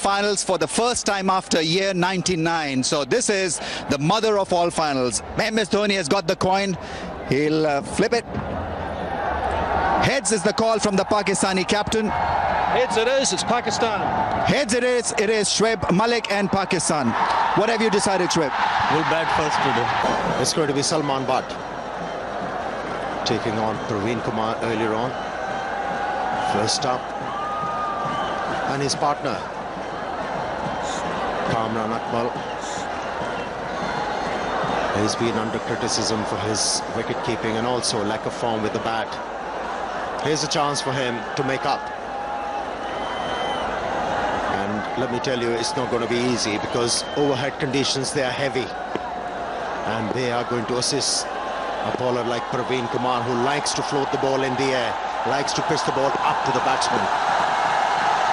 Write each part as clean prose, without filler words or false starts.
finals for the first time after year 99. So this is the mother of all finals. MS Dhoni has got the coin. He'll flip it. Heads is the call from the Pakistani captain. Heads it is, it's Pakistan. Heads it is Shoaib Malik and Pakistan. What have you decided, Shoaib? We'll bat first today. It's going to be Salman Butt taking on Praveen Kumar earlier on. First up. And his partner, Kamran Akmal. He's been under criticism for his wicket keeping and also lack of form with the bat. Here's a chance for him to make up. And let me tell you, it's not going to be easy because overhead conditions, they are heavy. And they are going to assist a bowler like Praveen Kumar, who likes to float the ball in the air, likes to pitch the ball up to the batsman.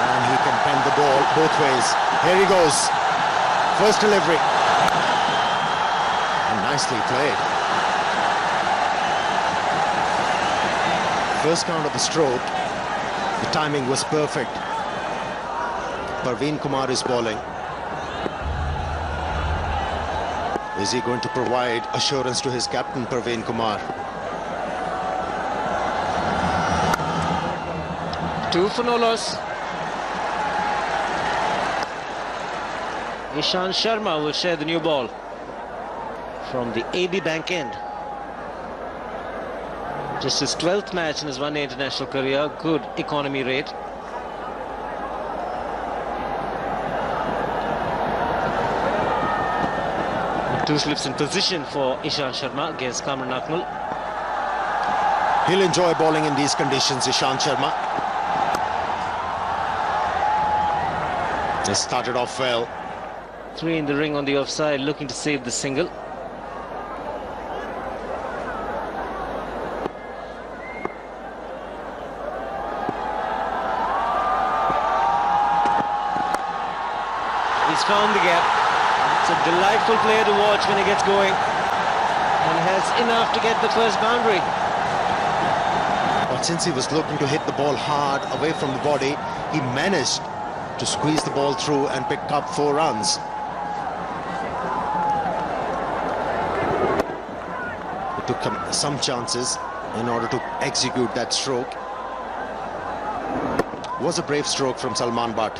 And he can bend the ball both ways. Here he goes. First delivery. And nicely played. First count of the stroke. The timing was perfect. Praveen Kumar is bowling. Is he going to provide assurance to his captain, Praveen Kumar? 2 for no loss. Ishant Sharma will share the new ball from the AB Bank end. Just his 12th match in his one-day international career. Good economy rate. Two slips in position for Ishant Sharma against Kamran Akmal. He'll enjoy bowling in these conditions, Ishant Sharma. They started off well. 3 in the ring on the offside, looking to save the single. He's found the gap. It's a delightful player to watch when he gets going, and has enough to get the first boundary. But since he was looking to hit the ball hard away from the body, he managed to squeeze the ball through and pick up 4 runs. It took him some chances in order to execute that stroke. It was a brave stroke from Salman Butt.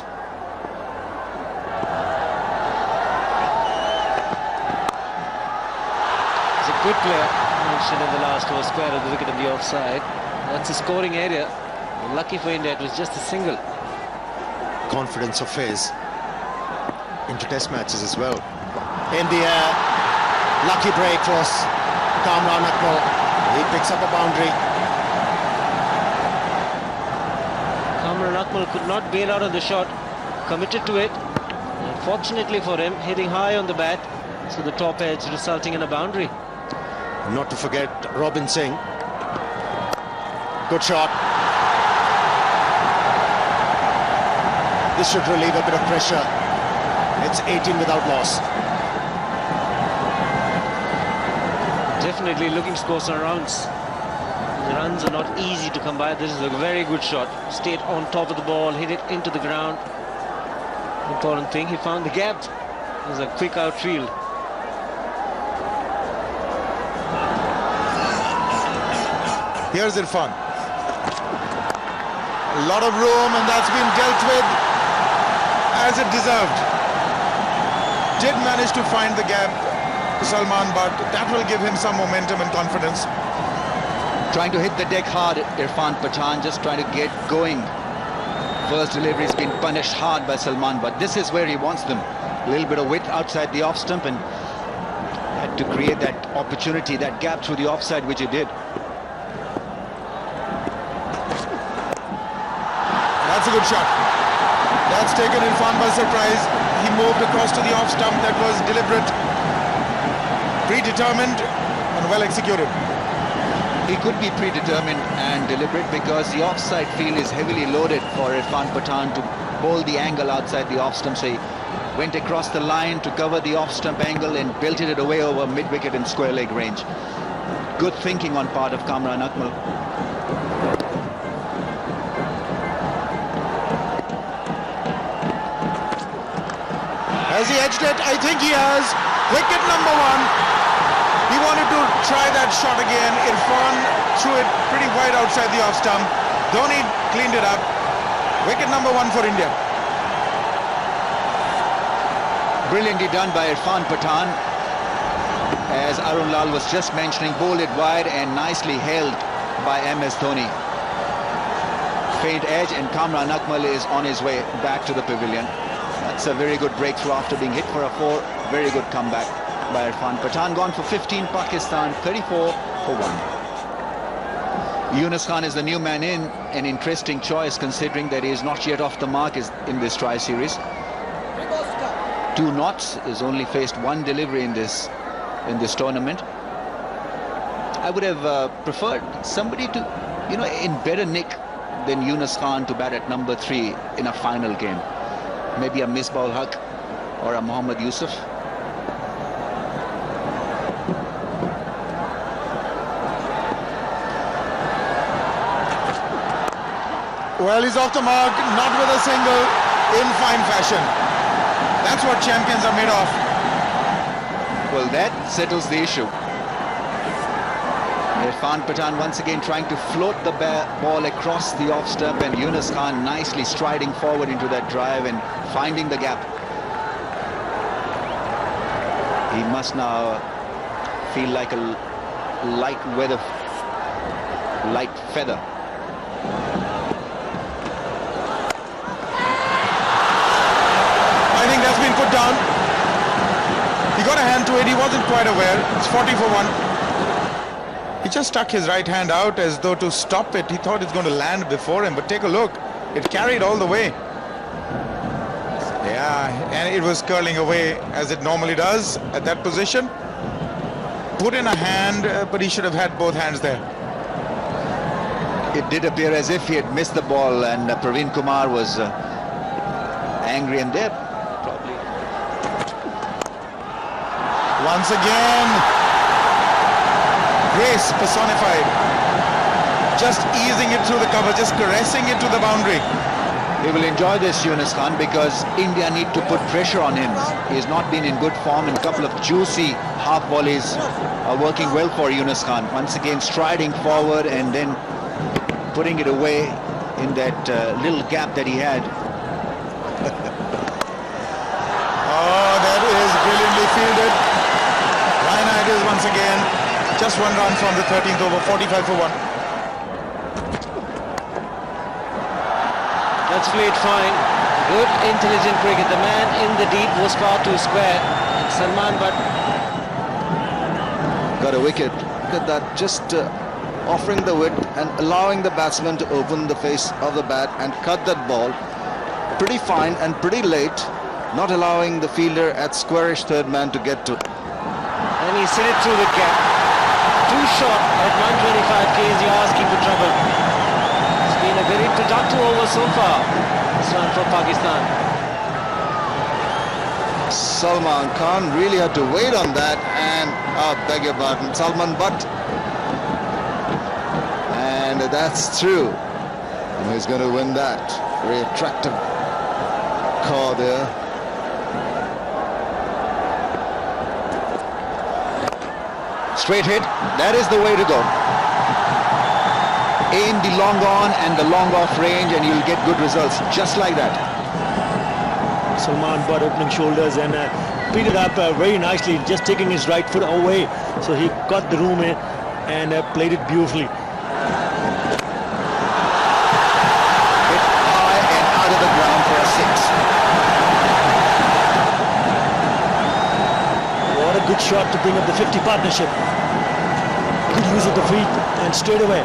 He's a good player. Mentioned in the last over, square of the wicket on the offside. That's a scoring area. Lucky for India, it was just a single. Confidence of his into test matches as well. In the air, lucky break for Kamran Akmal. He picks up a boundary. Kamran Akmal could not bail out of the shot, committed to it. Unfortunately for him, hitting high on the bat, so the top edge resulting in a boundary. Not to forget Robin Singh. Good shot. This should relieve a bit of pressure. It's 18 without loss. Definitely looking to score some runs. The runs are not easy to come by. This is a very good shot. Stayed on top of the ball, hit it into the ground. Important thing, he found the gap. It was a quick outfield. Here's Irfan. A lot of room, and that's been dealt with as it deserved. Did manage to find the gap to Salman Butt. That will give him some momentum and confidence. Trying to hit the deck hard, Irfan Pathan, just trying to get going. First delivery has been punished hard by Salman, but this is where he wants them. A little bit of width outside the off stump, and had to create that opportunity, that gap through the offside, which he did. That's a good shot. That's taken Irfan by surprise. He moved across to the off stump. That was deliberate, predetermined, and well executed. He could be predetermined and deliberate because the offside field is heavily loaded for Irfan Pathan to bowl the angle outside the off stump. So he went across the line to cover the off stump angle and belted it away over mid-wicket and square leg range. Good thinking on part of Kamran Akmal. Has he edged it? I think he has. Wicket number 1. He wanted to try that shot again. Irfan threw it pretty wide outside the off stump. Dhoni cleaned it up. Wicket number 1 for India. Brilliantly done by Irfan Pathan. As Arun Lal was just mentioning, bowled it wide and nicely held by MS Dhoni. Faint edge, and Kamran Akmal is on his way back to the pavilion. That's a very good breakthrough after being hit for a 4. Very good comeback by Irfan Pathan. Gone for 15, Pakistan 34 for 1. Yunus Khan is the new man in. An interesting choice considering that he is not yet off the mark in this tri-series. 2 knots, has only faced 1 delivery in this tournament. I would have preferred somebody to, in better nick than Yunus Khan to bat at number 3 in a final game. Maybe a Misbah-ul Haq or a Mohammad Yusuf. Well, he's off the mark, not with a single, in fine fashion. That's what champions are made of. Well, that settles the issue. Irfan Pathan once again trying to float the ball across the off stump, and Yunus Khan nicely striding forward into that drive and finding the gap. He must now feel like a light feather. I think that's been put down. He got a hand to it, he wasn't quite aware. It's 40 for 1. He just stuck his right hand out as though to stop it. He thought it's going to land before him, but take a look. It carried all the way. Yeah, and it was curling away as it normally does at that position. Put in a hand, but he should have had both hands there. It did appear as if he had missed the ball, and Praveen Kumar was angry, and there probably. Once again, grace personified. Just easing it through the cover, just caressing it to the boundary. He will enjoy this, Yunus Khan, because India need to put pressure on him. He has not been in good form, and a couple of juicy half volleys are working well for Yunus Khan. Once again striding forward and then putting it away in that little gap that he had. Oh, that is brilliantly fielded. Ryan once again. Just 1 run from the 13th over, 45 for 1. That's played fine. Good, intelligent cricket. The man in the deep was far too square. Salman Butt got a wicket. Look at that, just offering the width and allowing the batsman to open the face of the bat and cut that ball. Pretty fine and pretty late, not allowing the fielder at squarish third man to get to. And he sent it through the gap. Too short at 125 k's. You're asking for trouble. It's been a very productive over so far. This one for Pakistan. Salman Khan really had to wait on that, and beg your pardon, Salman Butt. And that's true. And who's going to win that? Very attractive call there. Straight hit, that is the way to go. Aim the long on and the long off range, and you'll get good results, just like that. Salman Butt opening shoulders and picked it up very nicely, just taking his right foot away. So he got the room in and played it beautifully. Hit high and out of the ground for a 6. What a good shot to bring up the 50 partnership. Good use of the feet and straight away.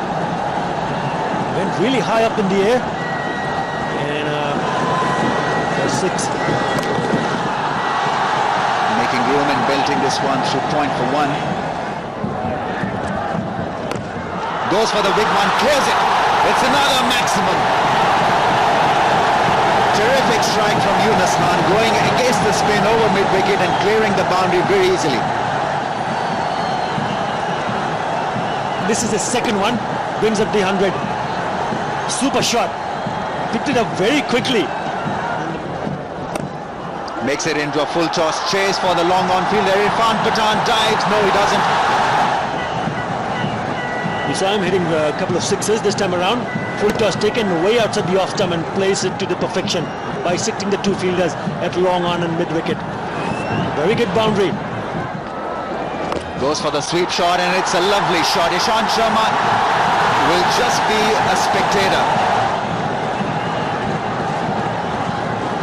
Went really high up in the air. And 6. Making room and belting this one through point for 1. Goes for the big one, clears it. It's another maximum. Terrific strike from Yunus Khan, going against the spin over mid-wicket and clearing the boundary very easily. This is the second one, brings up the 100. Super shot. Picked it up very quickly. Makes it into a full toss chase for the long on field. There Irfan Pathan dives. No, he doesn't. We saw him hitting a couple of sixes this time around. Full toss taken way outside the off stump and plays it to the perfection, bisecting the two fielders at long on and mid wicket. Very good boundary. Goes for the sweep shot, and it's a lovely shot. Ishant Sharma will just be a spectator.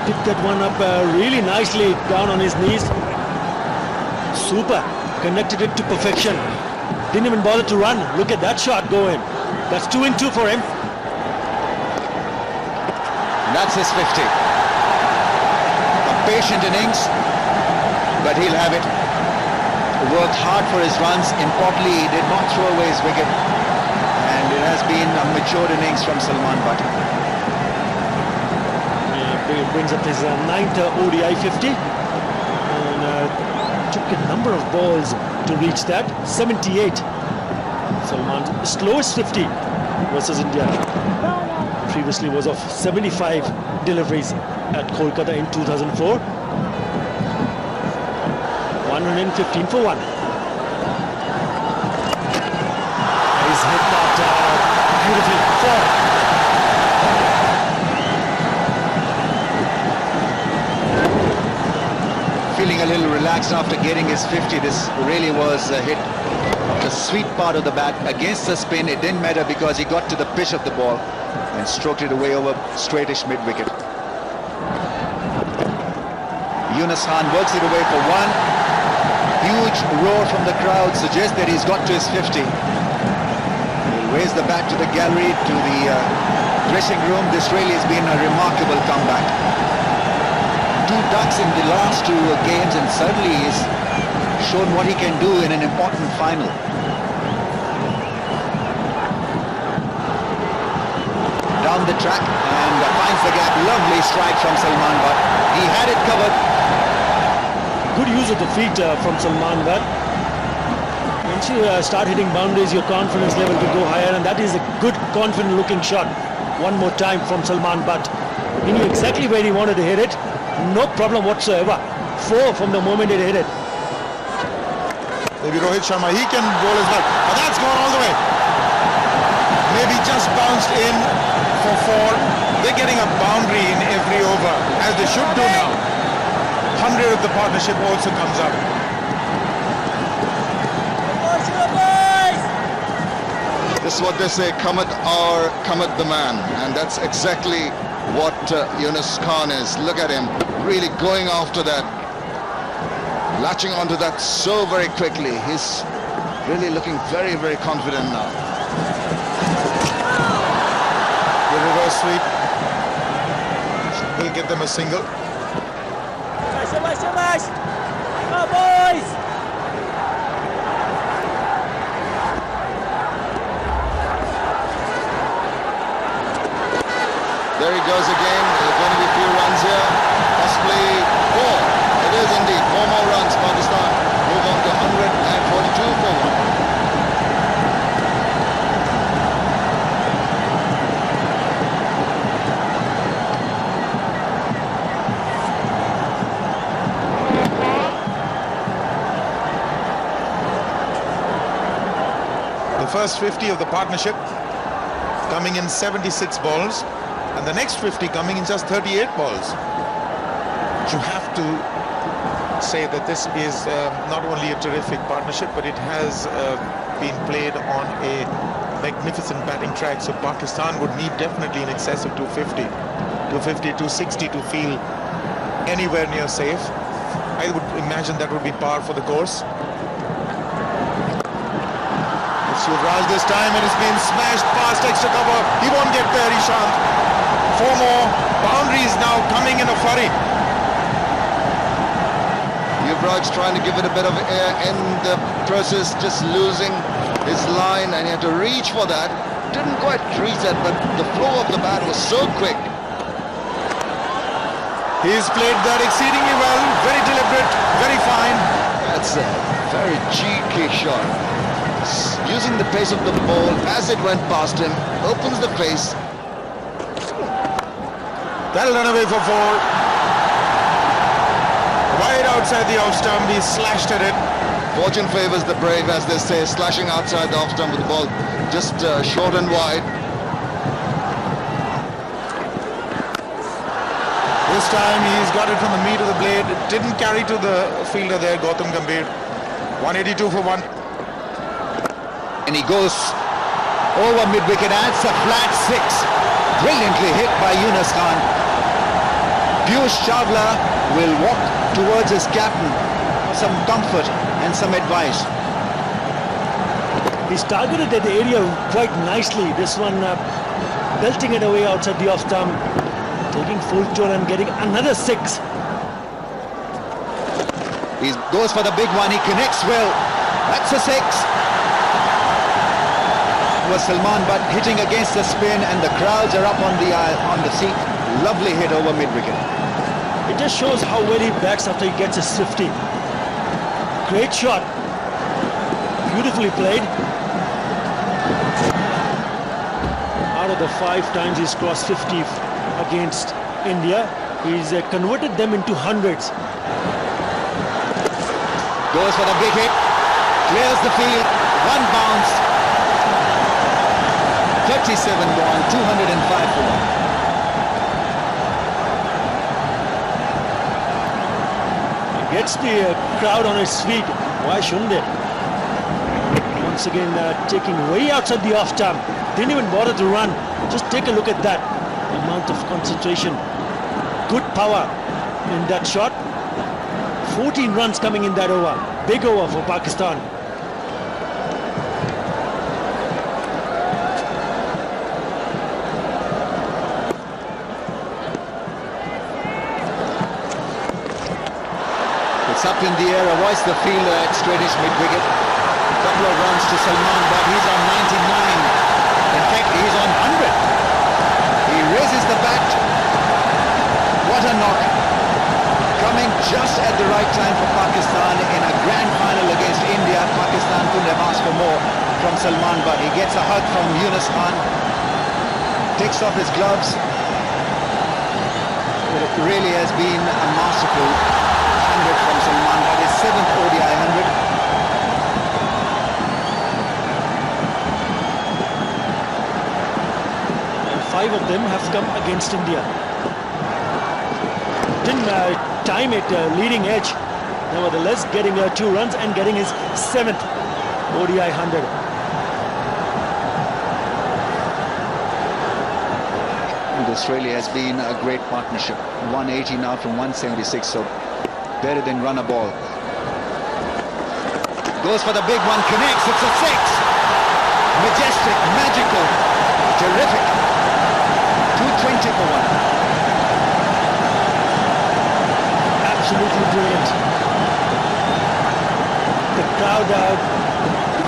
Picked that one up really nicely down on his knees. Super. Connected it to perfection. Didn't even bother to run. Look at that shot go in. That's 2 in 2 for him. That's his 50. A patient innings, but he'll have it. Worked hard for his runs. Importantly, he did not throw away his wicket. And it has been a mature innings from Salman Butt. It brings up his 9th ODI 50. And took a number of balls to reach that. 78. Salman's slowest 50 versus India. Previously was of 75 deliveries at Kolkata in 2004. 115 for 1. He's hit that beautifully. 4. Feeling a little relaxed after getting his 50. This really was a hit of the sweet part of the bat against the spin. It didn't matter because he got to the pitch of the ball and stroked it away over straightish mid-wicket. Yunus Khan works it away for 1. Huge roar from the crowd suggests that he's got to his 50. He'll raise the bat to the gallery, to the dressing room. This really has been a remarkable comeback. 2 ducks in the last 2 games, and certainly he's shown what he can do in an important final. Down the track and finds the gap. Lovely strike from Salman Butt. He had it covered. Good use of the feet from Salman Butt. Once you start hitting boundaries, your confidence level will go higher, and that is a good, confident-looking shot. One more time from Salman Butt. He knew exactly where he wanted to hit it. No problem whatsoever. 4 from the moment he hit it. Maybe Rohit Sharma, he can bowl as well. But that's gone all the way. Maybe just bounced in for 4. They're getting a boundary in every over, as they should do now. 100 of the partnership also comes up. This is what they say, Kamat or Kamat the man, and that's exactly what Yunus Khan is. Look at him, really going after that, latching onto that so very quickly. He's really looking very, very confident now. The reverse sweep will get them a single. Come boys! There he goes again. There's going to be a few runs here, possibly 4. It is indeed 4 more runs. Pakistan move on to 142 for 1. The first 50 of the partnership coming in 76 balls, and the next 50 coming in just 38 balls. You have to say that this is not only a terrific partnership, but it has been played on a magnificent batting track. So Pakistan would need definitely in excess of 250, 260 to feel anywhere near safe. I would imagine that would be par for the course. It's Yuvraj this time, and it's been smashed past extra cover. He won't get there, Ishant. 4 more boundaries now coming in a flurry. Yuvraj trying to give it a bit of air in the process, just losing his line, and he had to reach for that. Didn't quite reach that, but the flow of the bat was so quick. He's played that exceedingly well, very deliberate, very fine. That's a very cheeky shot. Using the pace of the ball as it went past him, opens the face. That'll run away for 4. outside the off stump. He slashed at it. Fortune favours the brave, as they say, slashing outside the off stump with the ball just short and wide. This time he's got it from the meat of the blade. It didn't carry to the fielder there, Gautam Gambhir. 182 for 1. And he goes over mid-wicket, adds a flat 6. Brilliantly hit by Yunus Khan. Piyush Chawla will walk towards his captain for some comfort and some advice. He's targeted at the area quite nicely. This one belting it away outside the off stump, taking full toll and getting another 6. He goes for the big one, he connects well. That's a 6. Was Salman but hitting against the spin, and the crowds are up on the seat. Lovely hit over mid-wicket. It just shows how well he backs after he gets his 50. Great shot. Beautifully played. Out of the 5 times he's crossed 50 against India, he's converted them into hundreds. Goes for the big hit. Clears the field. One bounce. 37 gone. 205 for 1. Gets the crowd on its feet. Why shouldn't it? Once again taking way outside the off stump. Didn't even bother to run. Just take a look at that amount of concentration. Good power in that shot. 14 runs coming in that over. Big over for Pakistan. Up in the air, avoids the fielder at straightish mid-wicket. Couple of runs to Salman, but he's on 99. In fact, he's on 100. He raises the bat. What a knock. Coming just at the right time for Pakistan in a grand final against India. Pakistan couldn't have asked for more from Salman, but he gets a hug from Yunus Khan. Takes off his gloves. It really has been a masterful 100 from Salman, but his 7th ODI 100. And 5 of them have come against India. Didn't time it leading edge. Nevertheless, getting 2 runs and getting his 7th ODI 100. This really has been a great partnership. 180 now from 176, so better than run a ball. Goes for the big one, connects, it's a 6. Majestic, magical, terrific. 220 for 1. Absolutely brilliant. The crowd are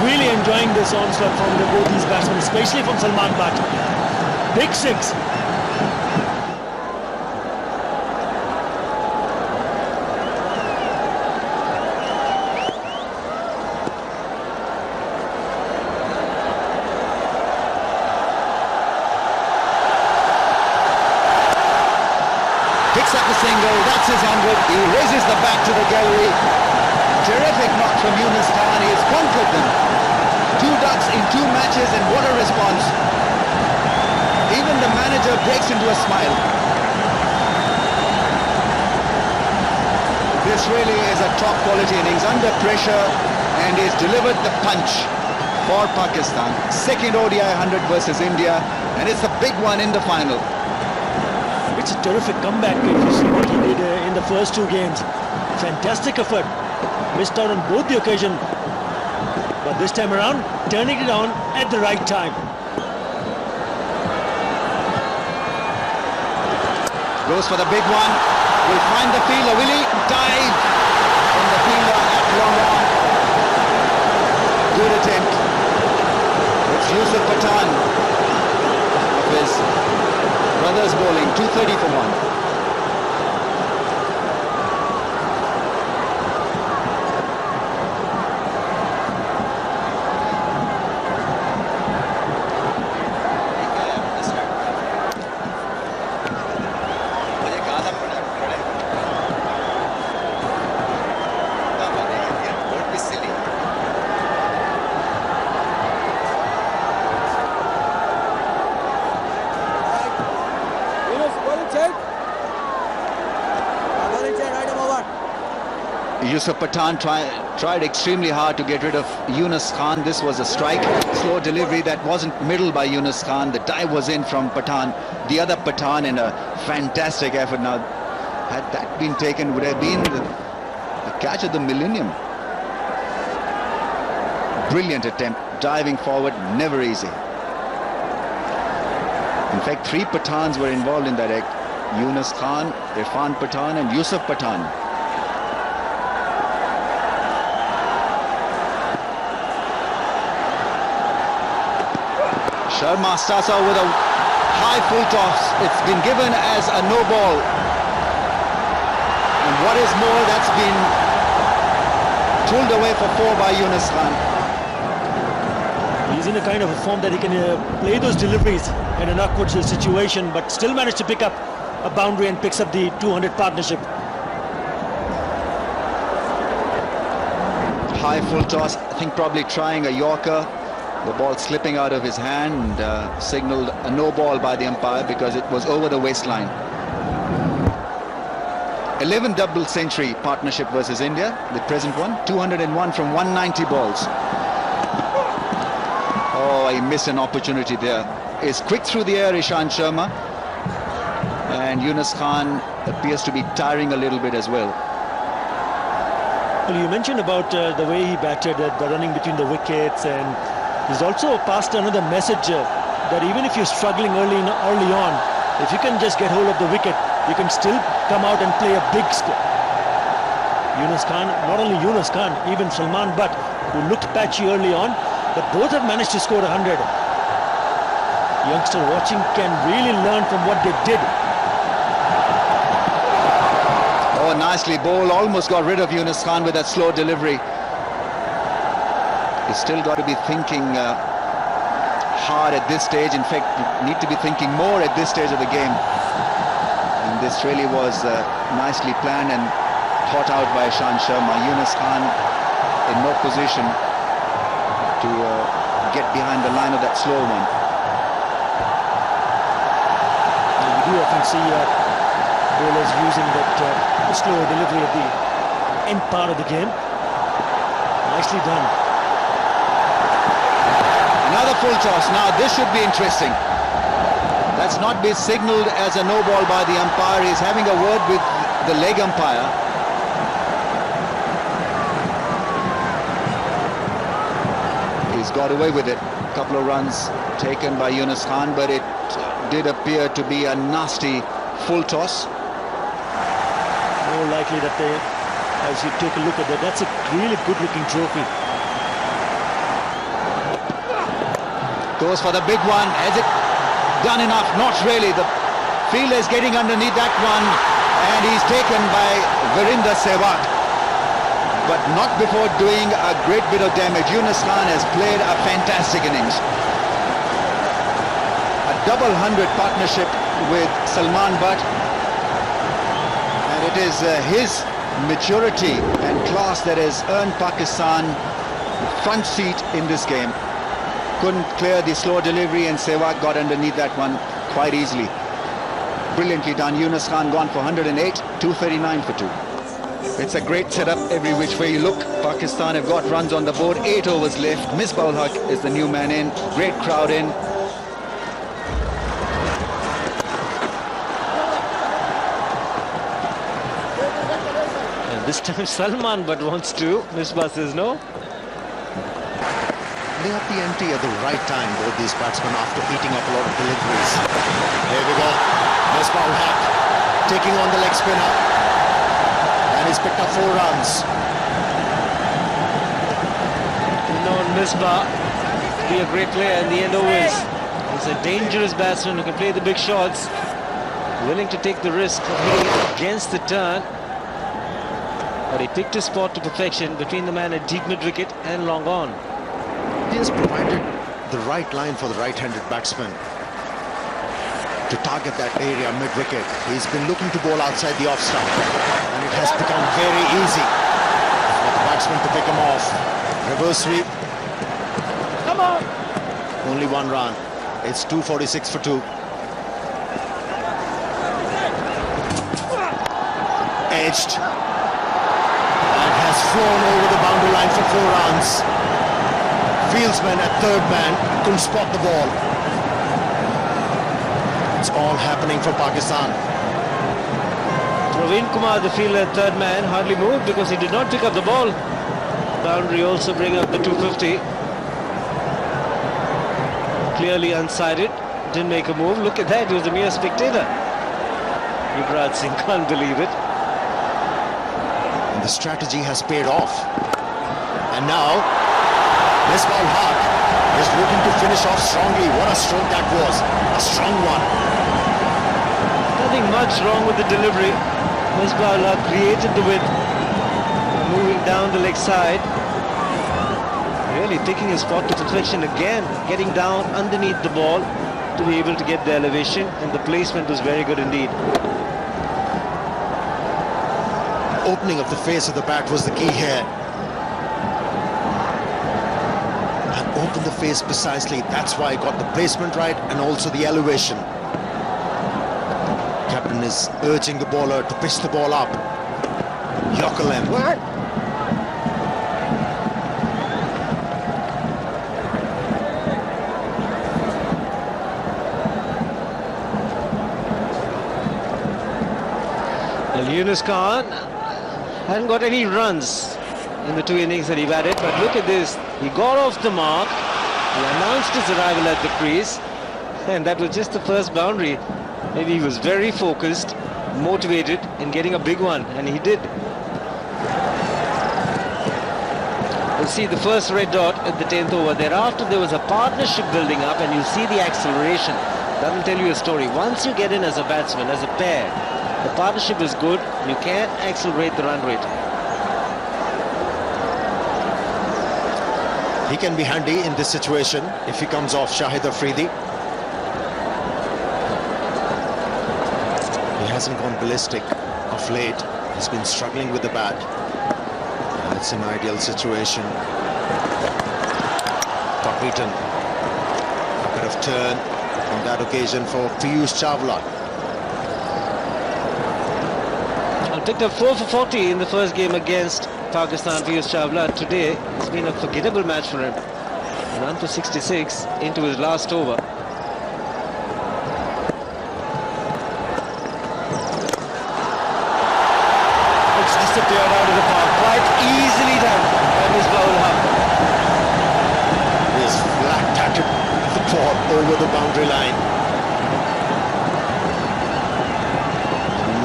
really enjoying this onslaught from both these batsmen, especially from Salman Butt. Big 6. Picks up the single, that's his 100. He raises the bat to the gallery. Terrific knock from Yunus Khan. He has conquered them. 2 ducks in 2 matches, and what a response. Even the manager breaks into a smile. This really is a top quality innings, under pressure, and he's delivered the punch for Pakistan. 2nd ODI 100 versus India, and it's a big one in the final. It's a terrific comeback if you see what he did in the first 2 games. Fantastic effort. Missed out on both the occasion, but this time around turning it on at the right time. Goes for the big one. Will find the fielder. Will he? Dive from the fielder at long on. Good attempt. It's Yusuf Pathan of his brothers bowling. 230 for 1. Yusuf Pathan tried extremely hard to get rid of Yunus Khan. This was a strike, slow delivery that wasn't middled by Yunus Khan. The dive was in from Pathan. The other Pathan in a fantastic effort. Now, had that been taken, would have been the catch of the millennium. Brilliant attempt, diving forward, never easy. In fact, 3 Pathans were involved in that act. Yunus Khan, Irfan Pathan and Yusuf Pathan. Sharma starts out with a high full toss. It's been given as a no ball. And what is more, that's been pulled away for 4 by Yunus Khan. He's in a kind of a form that he can play those deliveries in an awkward situation, but still managed to pick up a boundary and picks up the 200 partnership. High full toss, I think probably trying a Yorker. The ball slipping out of his hand, signalled a no ball by the umpire because it was over the waistline. 11th double century partnership versus India, the present one, 201 from 190 balls. Oh, he missed an opportunity there. Is quick through the air, Ishant Sharma. And Yunus Khan appears to be tiring a little bit as well. Well, you mentioned about the way he batted, the running between the wickets, and he's also passed another message that even if you're struggling early on, if you can just get hold of the wicket, you can still come out and play a big score. Yunus Khan, not only Yunus Khan, even Salman Butt, who looked patchy early on, but both have managed to score 100. Youngster watching can really learn from what they did. Oh, nicely bowled. Almost got rid of Yunus Khan with that slow delivery. He's still got to be thinking hard at this stage. In fact, need to be thinking more at this stage of the game. And this really was nicely planned and thought out by Ishant Sharma. Yunus Khan in no position to get behind the line of that slow one. You do often see bowlers using that slow delivery at the end part of the game. Nicely done. Another full toss. Now this should be interesting. That's not been signalled as a no ball by the umpire. He's having a word with the leg umpire. He's got away with it. A couple of runs taken by Yunus Khan, but it did appear to be a nasty full toss. More likely that they, as you take a look at that, that's a really good looking trophy. Goes for the big one. Has it done enough? Not really. The fielder is getting underneath that one, and he's taken by Virender Sehwag, but not before doing a great bit of damage. Yunus Khan has played a fantastic innings. A double 100 partnership with Salman Butt, and it is his maturity and class that has earned Pakistan front seat in this game. Couldn't clear the slow delivery, and Sehwag got underneath that one quite easily. Brilliantly done. Yunus Khan gone for 108, 239 for 2. It's a great setup every which way you look. Pakistan have got runs on the board, 8 overs left. Misbah ul Haq is the new man in. Great crowd in. And this time Salman Butt wants to. Misbah says no. They have the empty at the right time, both these batsmen, after eating up a lot of deliveries. Here we go. Misbah ul Haq taking on the leg spinner. And he's picked up 4 runs. Known Misbah to be a great player in the end always. He's a dangerous batsman who can play the big shots. Willing to take the risk of hitting it against the turn. But he picked his spot to perfection between the man at deep mid-wicket and long on. He has provided the right line for the right-handed batsman to target that area mid-wicket. He's been looking to bowl outside the off stump, and it has become very easy for the batsman to pick him off. Reverse sweep. Come on! Only 1 run. It's 246 for 2. Edged. And has flown over the boundary line for 4 runs. Fieldsman at third man couldn't spot the ball. It's all happening for Pakistan. Praveen Kumar, the fielder at third man, hardly moved because he did not pick up the ball. Boundary also bring up the 250. Clearly unsided, didn't make a move. Look at that, he was a mere spectator. Yuvraj Singh can't believe it. And the strategy has paid off. And now, Misbah-ul-Haq is looking to finish off strongly. What a stroke that was. A strong one. Nothing much wrong with the delivery. Misbah-ul-Haq created the width, moving down the leg side. Really picking his spot to perfection again, getting down underneath the ball to be able to get the elevation, and the placement was very good indeed. Opening of the face of the bat was the key here. And open the face precisely. That's why I got the placement right and also the elevation. Captain is urging the bowler to pitch the ball up. Yokelem. What? Well, Yunus Khan hadn't got any runs in the 2 innings that he batted, but look at this. He got off the mark, he announced his arrival at the crease, and that was just the first boundary. Maybe he was very focused, motivated in getting a big one, and he did. You'll see the first red dot at the 10th over. Thereafter, there was a partnership building up, and you see the acceleration. That'll tell you a story. Once you get in as a batsman, as a pair, the partnership is good, you can accelerate the run rate. He can be handy in this situation if he comes off Shahid Afridi. He hasn't gone ballistic of late. He's been struggling with the bat. And it's an ideal situation. Pakistan. A bit of turn on that occasion for Piyush Chawla. Picked up 4 for 40 in the first game against Pakistan. Piyush Chawla. Today it's been a forgettable match for him. Run for 66 into his last over. It's disappeared out of the park quite easily done by Misbah-ul-Haq. He has flat-tatted the ball over the boundary line.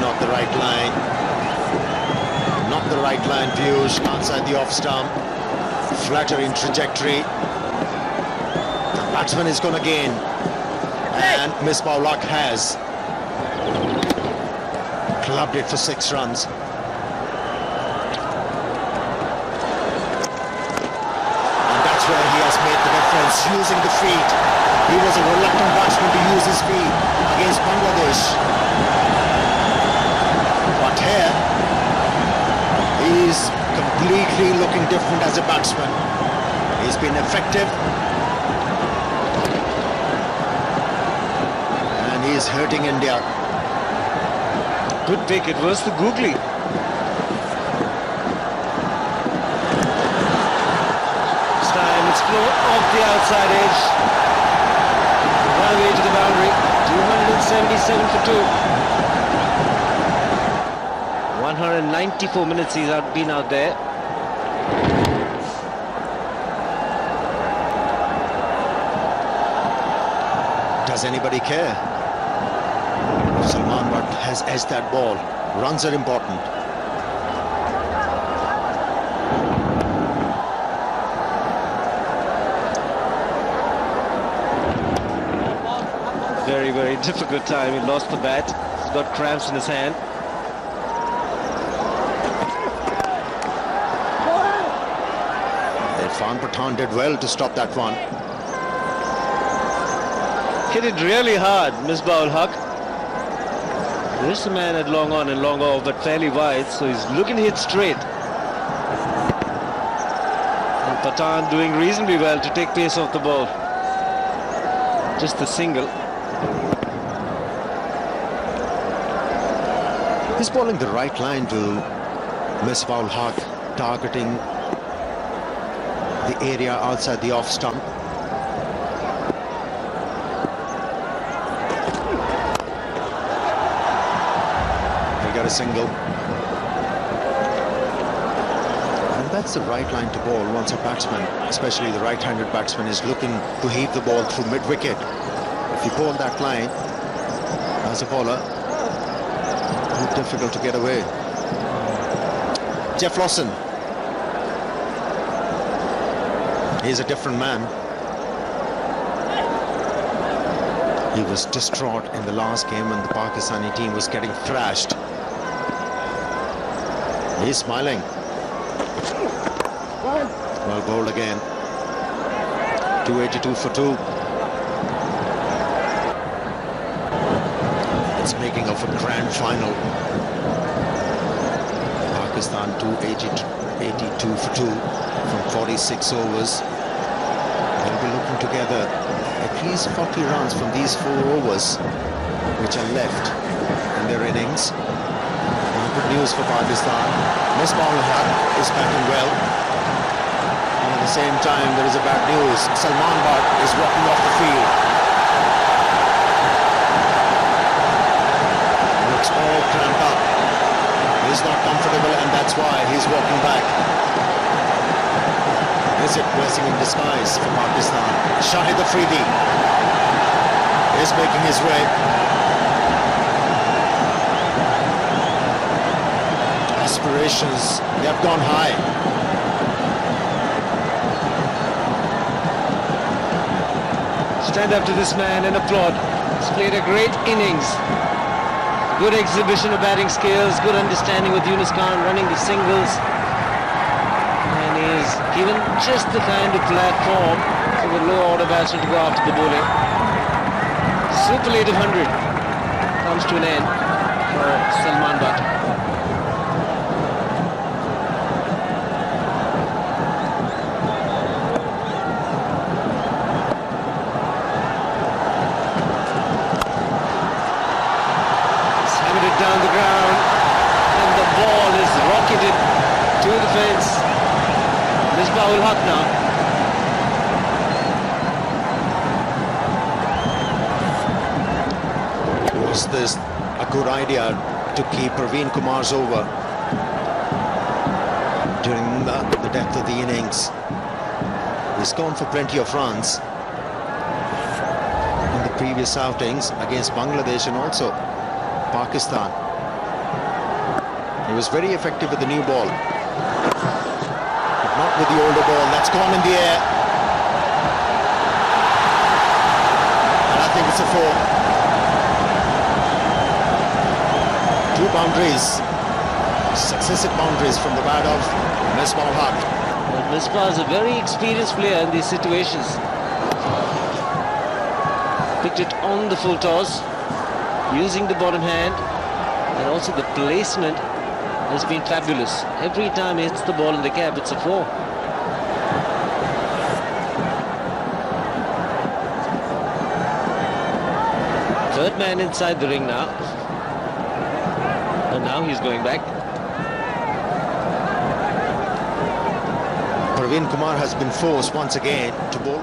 Not the right line. Not the right line, Piyush, outside the off stump. Flattering trajectory. The batsman is going to gain. And Misbah-ul-Haq has clubbed it for 6 runs. And that's where he has made the difference, using the feet. He was a reluctant batsman to use his feet against Bangladesh. But here, he's completely looking different as a batsman. He's been effective. And he's hurting India. Good pick, it was the googly. This time it's flown off the outside edge. Run away to the boundary. 277 for 2. 194 minutes he's been out there. Does anybody care? Salman Butt has edged that ball. Runs are important. Very, very difficult time. He lost the bat. He's got cramps in his hand. Irfan Pathan did well to stop that one. Hit it really hard, Misbah-ul-Haq. There's the man at long on and long off, but fairly wide, so he's looking to hit straight. And Pathan doing reasonably well to take pace off the ball. Just a single. He's bowling the right line to Misbah-ul-Haq. targeting the area outside the off stump. He got a single. And that's the right line to ball once a batsman, especially the right-handed batsman, is looking to heave the ball through mid-wicket. If you ball that line as a bowler, it's difficult to get away. Jeff Lawson. He's a different man. He was distraught in the last game when the Pakistani team was getting thrashed. He's smiling. Well bowled again. 282 for 2. It's making of a grand final. Pakistan 282 for 2 from 46 overs. They'll be looking together at least 40 runs from these 4 overs which are left in their innings. And good news for Pakistan. Misbah-ul-Haq is batting well. And at the same time, there is a bad news. Salman Butt is walking off the field. Looks all cramped up. He's not comfortable, and that's why he's walking back. Is it blessing in disguise for Pakistan? Shahid Afridi is making his way. Aspirations, they have gone high. Stand up to this man and applaud. He's played a great innings. Good exhibition of batting skills, good understanding with Yunus Khan running the singles. And he's given just the kind of platform for the low order batsman to go after the bowling. Superlative 100 comes to an end for Salman Butt. Down the ground, and the ball is rocketed to the fence. Misbah-ul-Haq now. Was this a good idea to keep Praveen Kumar's over during the depth of the innings? He's gone for plenty of runs in the previous outings against Bangladesh and also Pakistan. He was very effective with the new ball, but not with the older ball. That's gone in the air, and I think it's a 4. 2 boundaries, successive boundaries from the bat of Misbah-ul-Haq. But Misbah is a very experienced player in these situations. Picked it on the full toss, using the bottom hand, and also the placement has been fabulous. Every time he hits the ball in the gap, it's a 4. Third man inside the ring now, and now he's going back. Praveen Kumar has been forced once again to bowl.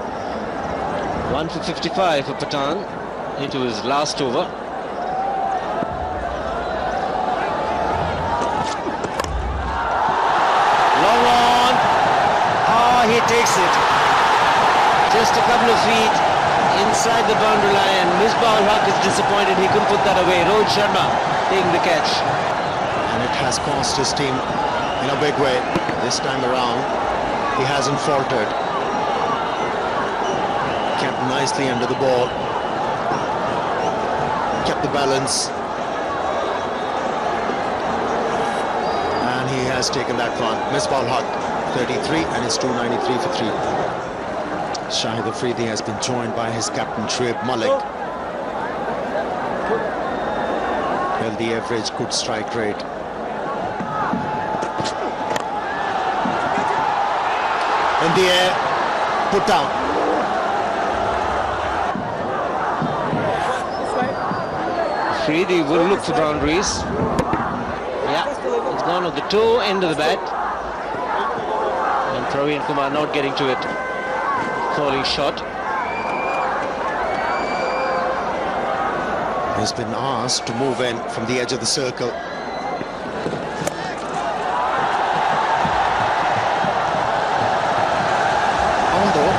1 for 55 for Pathan into his last over. He takes it just a couple of feet inside the boundary line. Misbah-ul-Haq is disappointed he couldn't put that away. Rohit Sharma taking the catch, And it has cost his team in a big way this time around. He hasn't faltered. Kept nicely under the ball, kept the balance, and he has taken that run. Misbah-ul-Haq 33 and it's 293 for 3. Shahid Afridi has been joined by his captain Shoaib Malik. Healthy average, good strike rate. In the air, put down. Afridi will look for boundaries. Yeah, it's gone off the toe end of the bat. Praveen Kumar not getting to it. Falling shot. He's been asked to move in from the edge of the circle. Although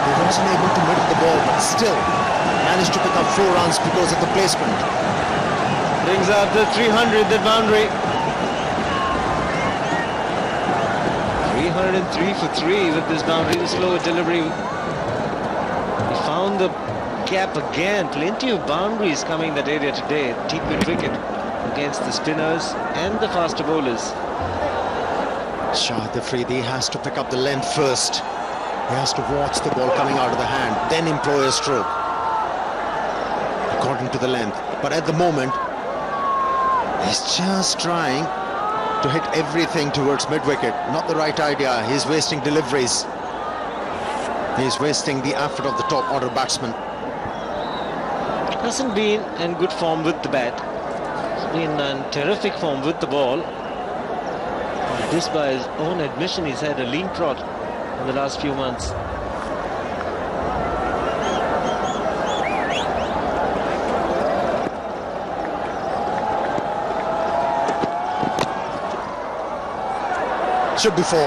he wasn't able to middle the ball, but still managed to pick up 4 runs because of the placement. Brings out the 300, the boundary. 303 for 3 with this boundary, the slower delivery. He found the gap again. Plenty of boundaries coming that area today. T20 cricket against the spinners and the faster bowlers. Shahid Afridi has to pick up the length first. He has to watch the ball coming out of the hand, then employ a stroke according to the length. But at the moment, he's just trying to hit everything towards mid-wicket. Not the right idea. He's wasting deliveries. He's wasting the effort of the top order batsman. Hasn't been in good form with the bat. He's been in terrific form with the ball. This, by his own admission, he's had a lean trot in the last few months. Should be 4.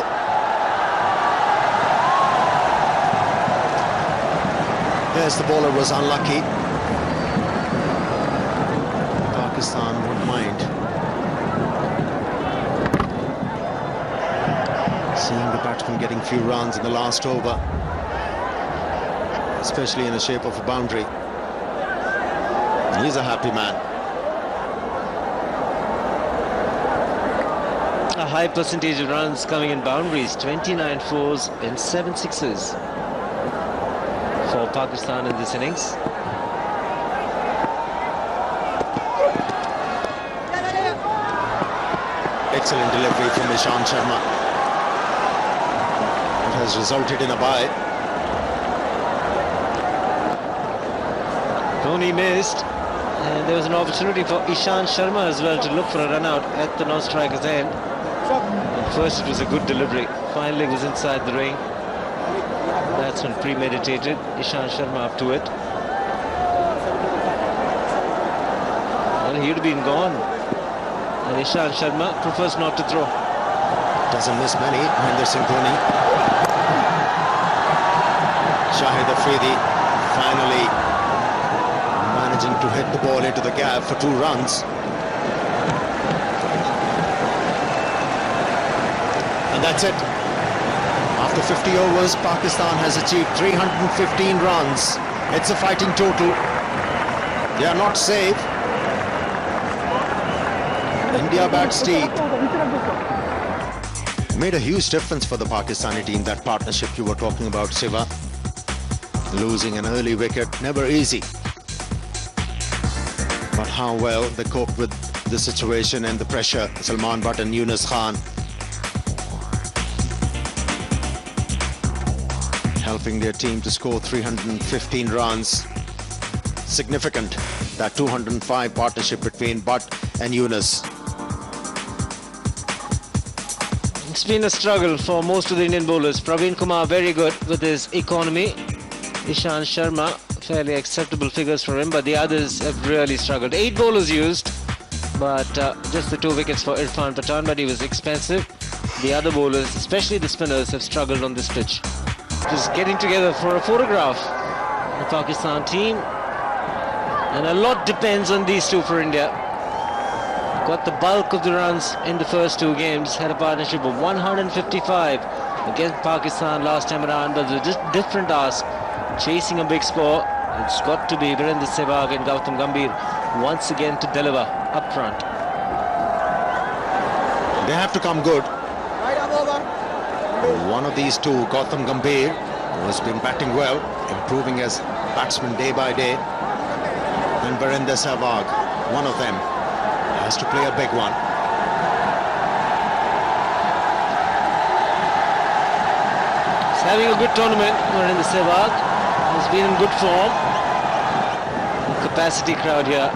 Yes, the bowler was unlucky. Pakistan won't mind seeing the batsman getting few runs in the last over, especially in the shape of a boundary. He's a happy man. A high percentage of runs coming in boundaries, 29 fours and 7 sixes for Pakistan in this innings. Excellent delivery from Ishant Sharma. It has resulted in a bye. Dhoni missed, and there was an opportunity for Ishant Sharma as well to look for a run out at the non-striker's end. And first it was a good delivery, finally it was inside the ring. That's when premeditated. Ishant Sharma up to it. Well, he'd have been gone. And Ishant Sharma prefers not to throw. Doesn't miss many, Mahendra Singh Dhoni. Shahid Afridi finally managing to hit the ball into the gap for 2 runs. And that's it. After 50 overs, Pakistan has achieved 315 runs. It's a fighting total. They are not safe. India bats deep. Made a huge difference for the Pakistani team, that partnership you were talking about, Siva. Losing an early wicket, never easy. But how well they coped with the situation and the pressure. Salman Butt and Yunus Khan helping their team to score 315 runs. Significant, that 205 partnership between Butt and Yunus. It's been a struggle for most of the Indian bowlers. Praveen Kumar very good with his economy. Ishant Sharma, fairly acceptable figures for him, but the others have really struggled. 8 bowlers used, but just the 2 wickets for Irfan Pathan, but he was expensive. The other bowlers, especially the spinners, have struggled on this pitch. Just getting together for a photograph, the Pakistan team, and a lot depends on these two for India. Got the bulk of the runs in the first 2 games, had a partnership of 155 against Pakistan last time around, but it's a different ask. Chasing a big score, it's got to be Virendra Sehwag and Gautam Gambhir once again to deliver up front. They have to come good. One of these two, Gautam Gambhir, who has been batting well, improving as batsman day by day, and Virendra Sehwag, one of them, has to play a big one. He's having a good tournament, Virendra Sehwag. He's been in good form. Capacity crowd here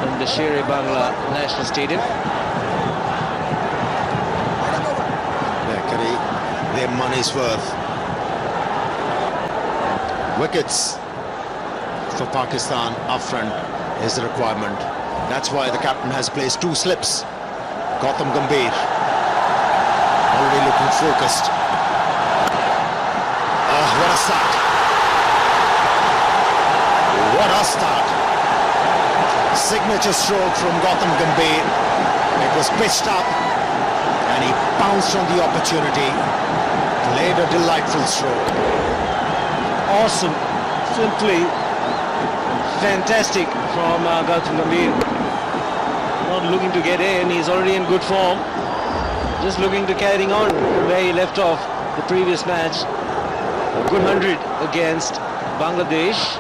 in the Sher-e-Bangla National Stadium. Bekari money's worth. Wickets for Pakistan up front is the requirement. That's why the captain has placed 2 slips. Gautam Gambhir already looking focused. Oh, what a start! What a start! Signature stroke from Gautam Gambhir. It was pitched up and he pounced on the opportunity. Played a delightful stroke. Awesome, simply fantastic from Gautam Gambhir. Not looking to get in, he's already in good form. Just looking to carrying on where he left off the previous match. A good 100 against Bangladesh.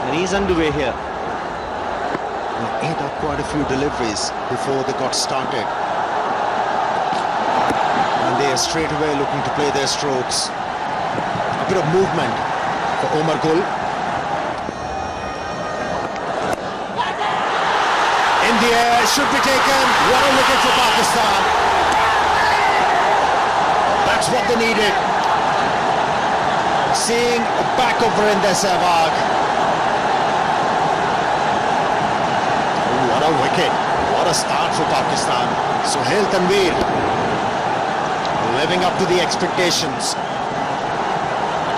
And he's underway here. They ate up quite a few deliveries before they got started. And they are straight away looking to play their strokes. A bit of movement for Omar Gul. In the air, should be taken. What a wicket for Pakistan. That's what they needed. Seeing a back of Virender Sehwag. What a wicket. What a start for Pakistan. Sohail Tanveer living up to the expectations.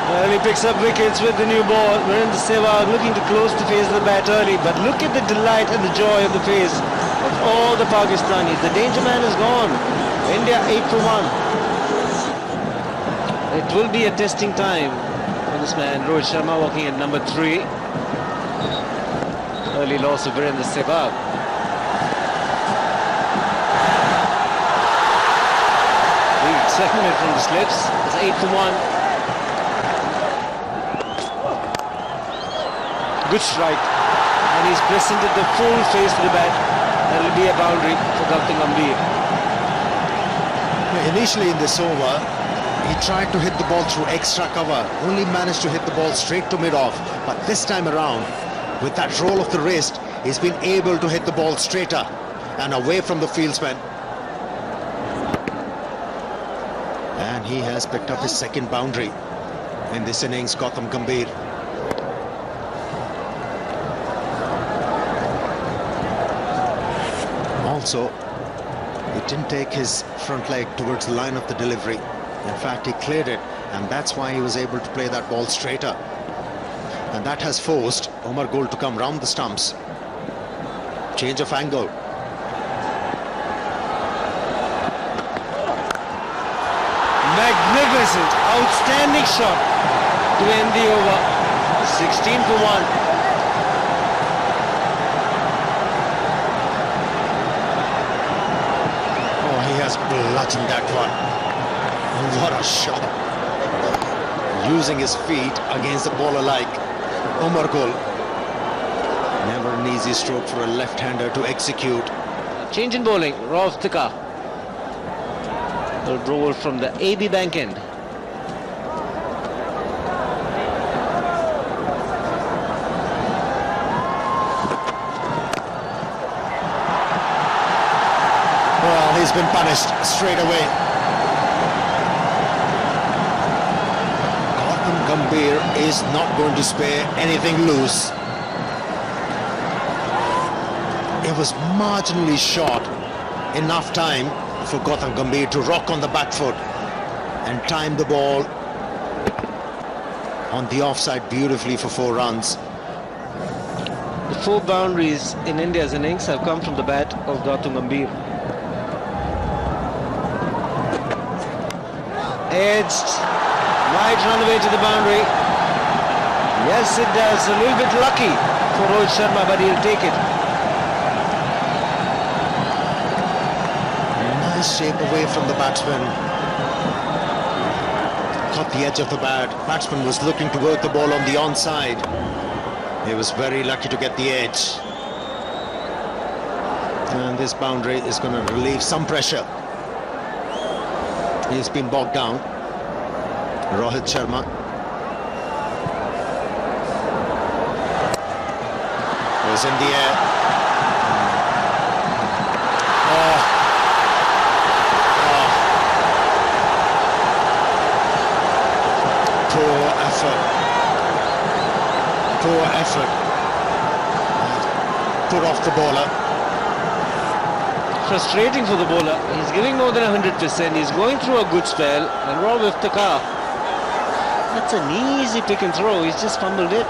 Well, he picks up wickets with the new ball. Virender Sehwag looking to close the face of the bat early, but look at the delight and the joy of the face of all the Pakistanis. The danger man is gone. India 8 for 1. It will be a testing time for this man. Rohit Sharma walking at number 3. Early loss of Virender Sehwag. Big segment from the slips. It's 8 for 1. Good strike, and he's presented the full face of the bat. That will be a boundary for Gautam Gambhir. Initially in this over, he tried to hit the ball through extra cover, only managed to hit the ball straight to mid-off. But this time around, with that roll of the wrist, he's been able to hit the ball straighter and away from the fieldsman. And he has picked up his second boundary in this innings, Gautam Gambhir. Also, he didn't take his front leg towards the line of the delivery. In fact, he cleared it, and that's why he was able to play that ball straighter. And that has forced Omar Gul to come round the stumps. Change of angle. Magnificent, outstanding shot to end the over. 16 for 1. Bludgeoned that one. What a shot. Using his feet against the ball alike. Omar Gul. Never an easy stroke for a left-hander to execute. Change in bowling, Rauf Tika. A roll from the AB bank end. Well, he's been punished straight away. Gautam Gambhir is not going to spare anything loose. It was marginally short. Enough time for Gautam Gambhir to rock on the back foot and time the ball on the offside beautifully for 4 runs. The 4 boundaries in India's innings have come from the bat of Gautam Gambhir. Edged, might run away to the boundary. Yes, it does. A little bit lucky for Rohit Sharma, but he'll take it. Nice shape away from the batsman. Caught the edge of the bat. Batsman was looking to work the ball on the onside. He was very lucky to get the edge. And this boundary is going to relieve some pressure. He's been bogged down. Rohit Sharma. Was in the air. effort. Put off the bowler. Frustrating for the bowler. He's giving more than 100%. He's going through a good spell. And Rob Iftikhar, that's an easy pick and throw. He's just fumbled it.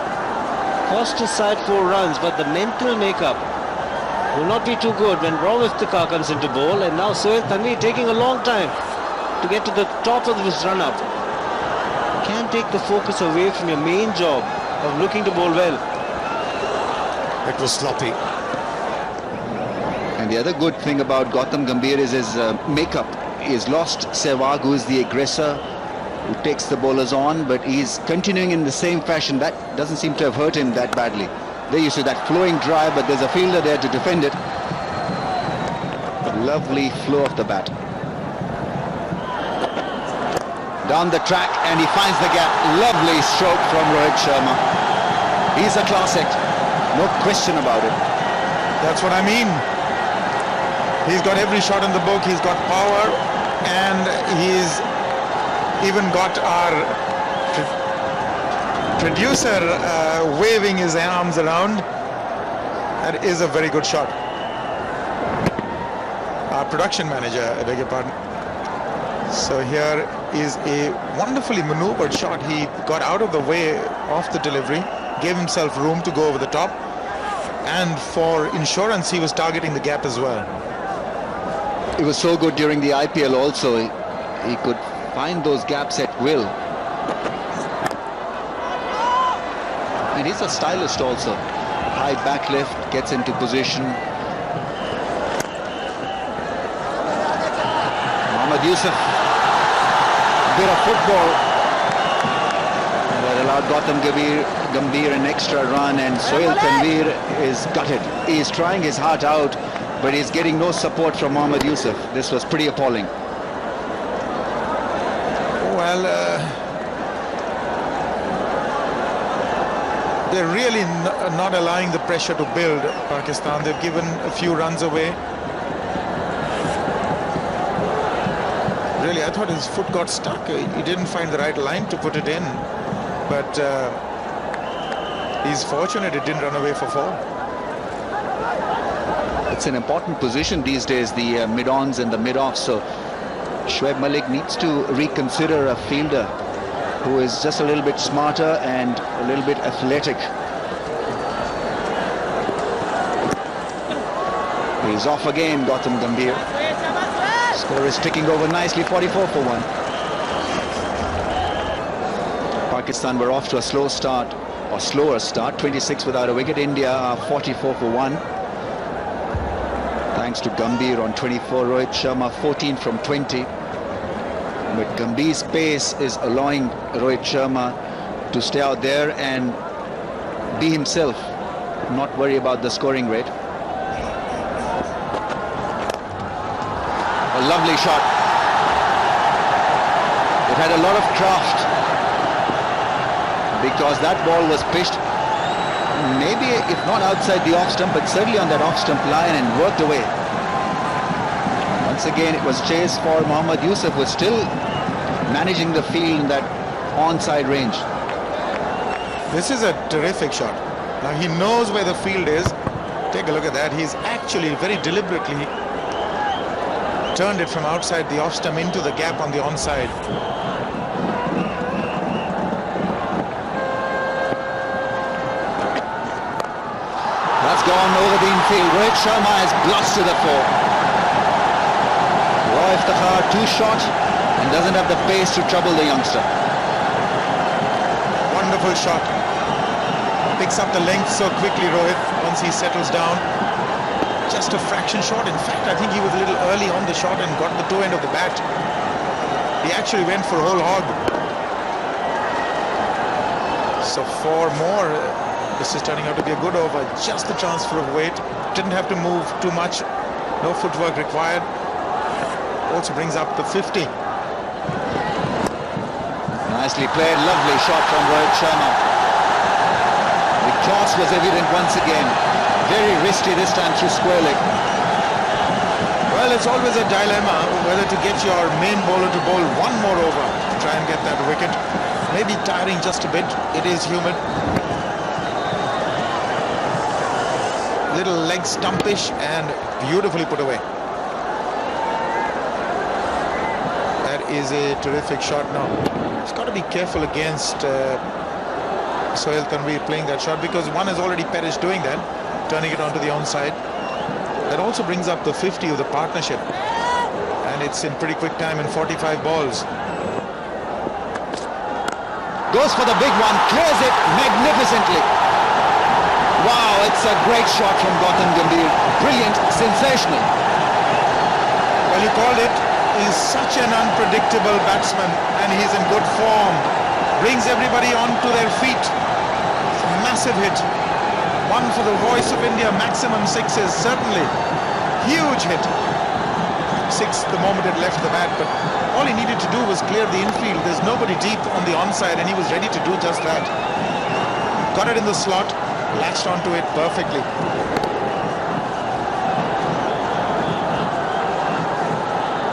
Cost his side 4 runs, but the mental makeup will not be too good when Rob Iftikhar comes into bowl. And now Sohail Tanvir taking a long time to get to the top of this run-up. Can't take the focus away from your main job of looking to bowl well. It was sloppy. And the other good thing about Gautam Gambhir is his makeup. He's lost Sehwag, who is the aggressor, who takes the bowlers on, but he's continuing in the same fashion. That doesn't seem to have hurt him that badly. There you see that flowing drive, but there's a fielder there to defend it. Lovely flow of the bat. Down the track, and he finds the gap. Lovely stroke from Rohit Sharma. He's a class act, no question about it. That's what I mean. He's got every shot in the book. He's got power, and he's even got our producer waving his arms around. That is a very good shot. Our production manager, I beg your pardon. So here is a wonderfully maneuvered shot. He got out of the way off the delivery, gave himself room to go over the top, and for insurance he was targeting the gap as well. It was so good during the IPL also. He could find those gaps at will. And he's a stylist also. High back lift, gets into position. Mohammad Yusuf, a bit of football that allowed Gautam Gambhir an extra run, and Sohail Tanvir is gutted. He is trying his heart out, but he's getting no support from Mohammad Yusuf. This was pretty appalling. Well, they're really not allowing the pressure to build, Pakistan. They've given a few runs away. Really, I thought his foot got stuck. He didn't find the right line to put it in. But he's fortunate it didn't run away for 4. It's an important position these days, the mid-ons and the mid-offs. So Shoaib Malik needs to reconsider a fielder who is just a little bit smarter and a little bit athletic. He's off again, Gautam Gambhir. Score is ticking over nicely, 44 for 1. Pakistan were off to a slow start, or slower start, 26 without a wicket. India are 44 for 1. Thanks to Gambhir on 24, Rohit Sharma 14 from 20. But Gambhir's pace is allowing Rohit Sharma to stay out there and be himself, not worry about the scoring rate. A lovely shot. It had a lot of craft because that ball was pitched maybe, if not outside the off stump, but certainly on that off stump line and worked away. Once again, it was chase for Mohammad Yusuf, was still managing the field in that onside range. This is a terrific shot. Now he knows where the field is. Take a look at that. He's actually very deliberately turned it from outside the off stump into the gap on the onside. That's gone over the infield. Rohit Sharma has blasted the fore. Rohit Iftikhar too short and doesn't have the pace to trouble the youngster. Wonderful shot. Picks up the length so quickly, Rohit, once he settles down. Just a fraction short. In fact, I think he was a little early on the shot and got the toe end of the bat. He actually went for whole hog. So 4 more. This is turning out to be a good over. Just the transfer of weight. Didn't have to move too much. No footwork required. Also brings up the 50. Nicely played. Lovely shot from Rohit Sharma. The class was evident once again. Very risky this time through square leg. Well, it's always a dilemma whether to get your main bowler to bowl 1 more over to try and get that wicket. Maybe tiring just a bit. It is humid. little leg stumpish and beautifully put away. That is a terrific shot now. He's got to be careful against Sohail Tanvir playing that shot, because one has already perished doing that, turning it onto the onside. That also brings up the 50 of the partnership, and it's in pretty quick time in 45 balls. Goes for the big one, clears it magnificently. Wow, it's a great shot from Gautam Gambhir. Brilliant, sensational. Well, you called it. He's such an unpredictable batsman, and he's in good form. Brings everybody onto their feet. It's a massive hit. One for the voice of India, maximum sixes, certainly. Huge hit. Six the moment it left the bat, but all he needed to do was clear the infield. There's nobody deep on the onside, and he was ready to do just that. Got it in the slot, latched onto it perfectly.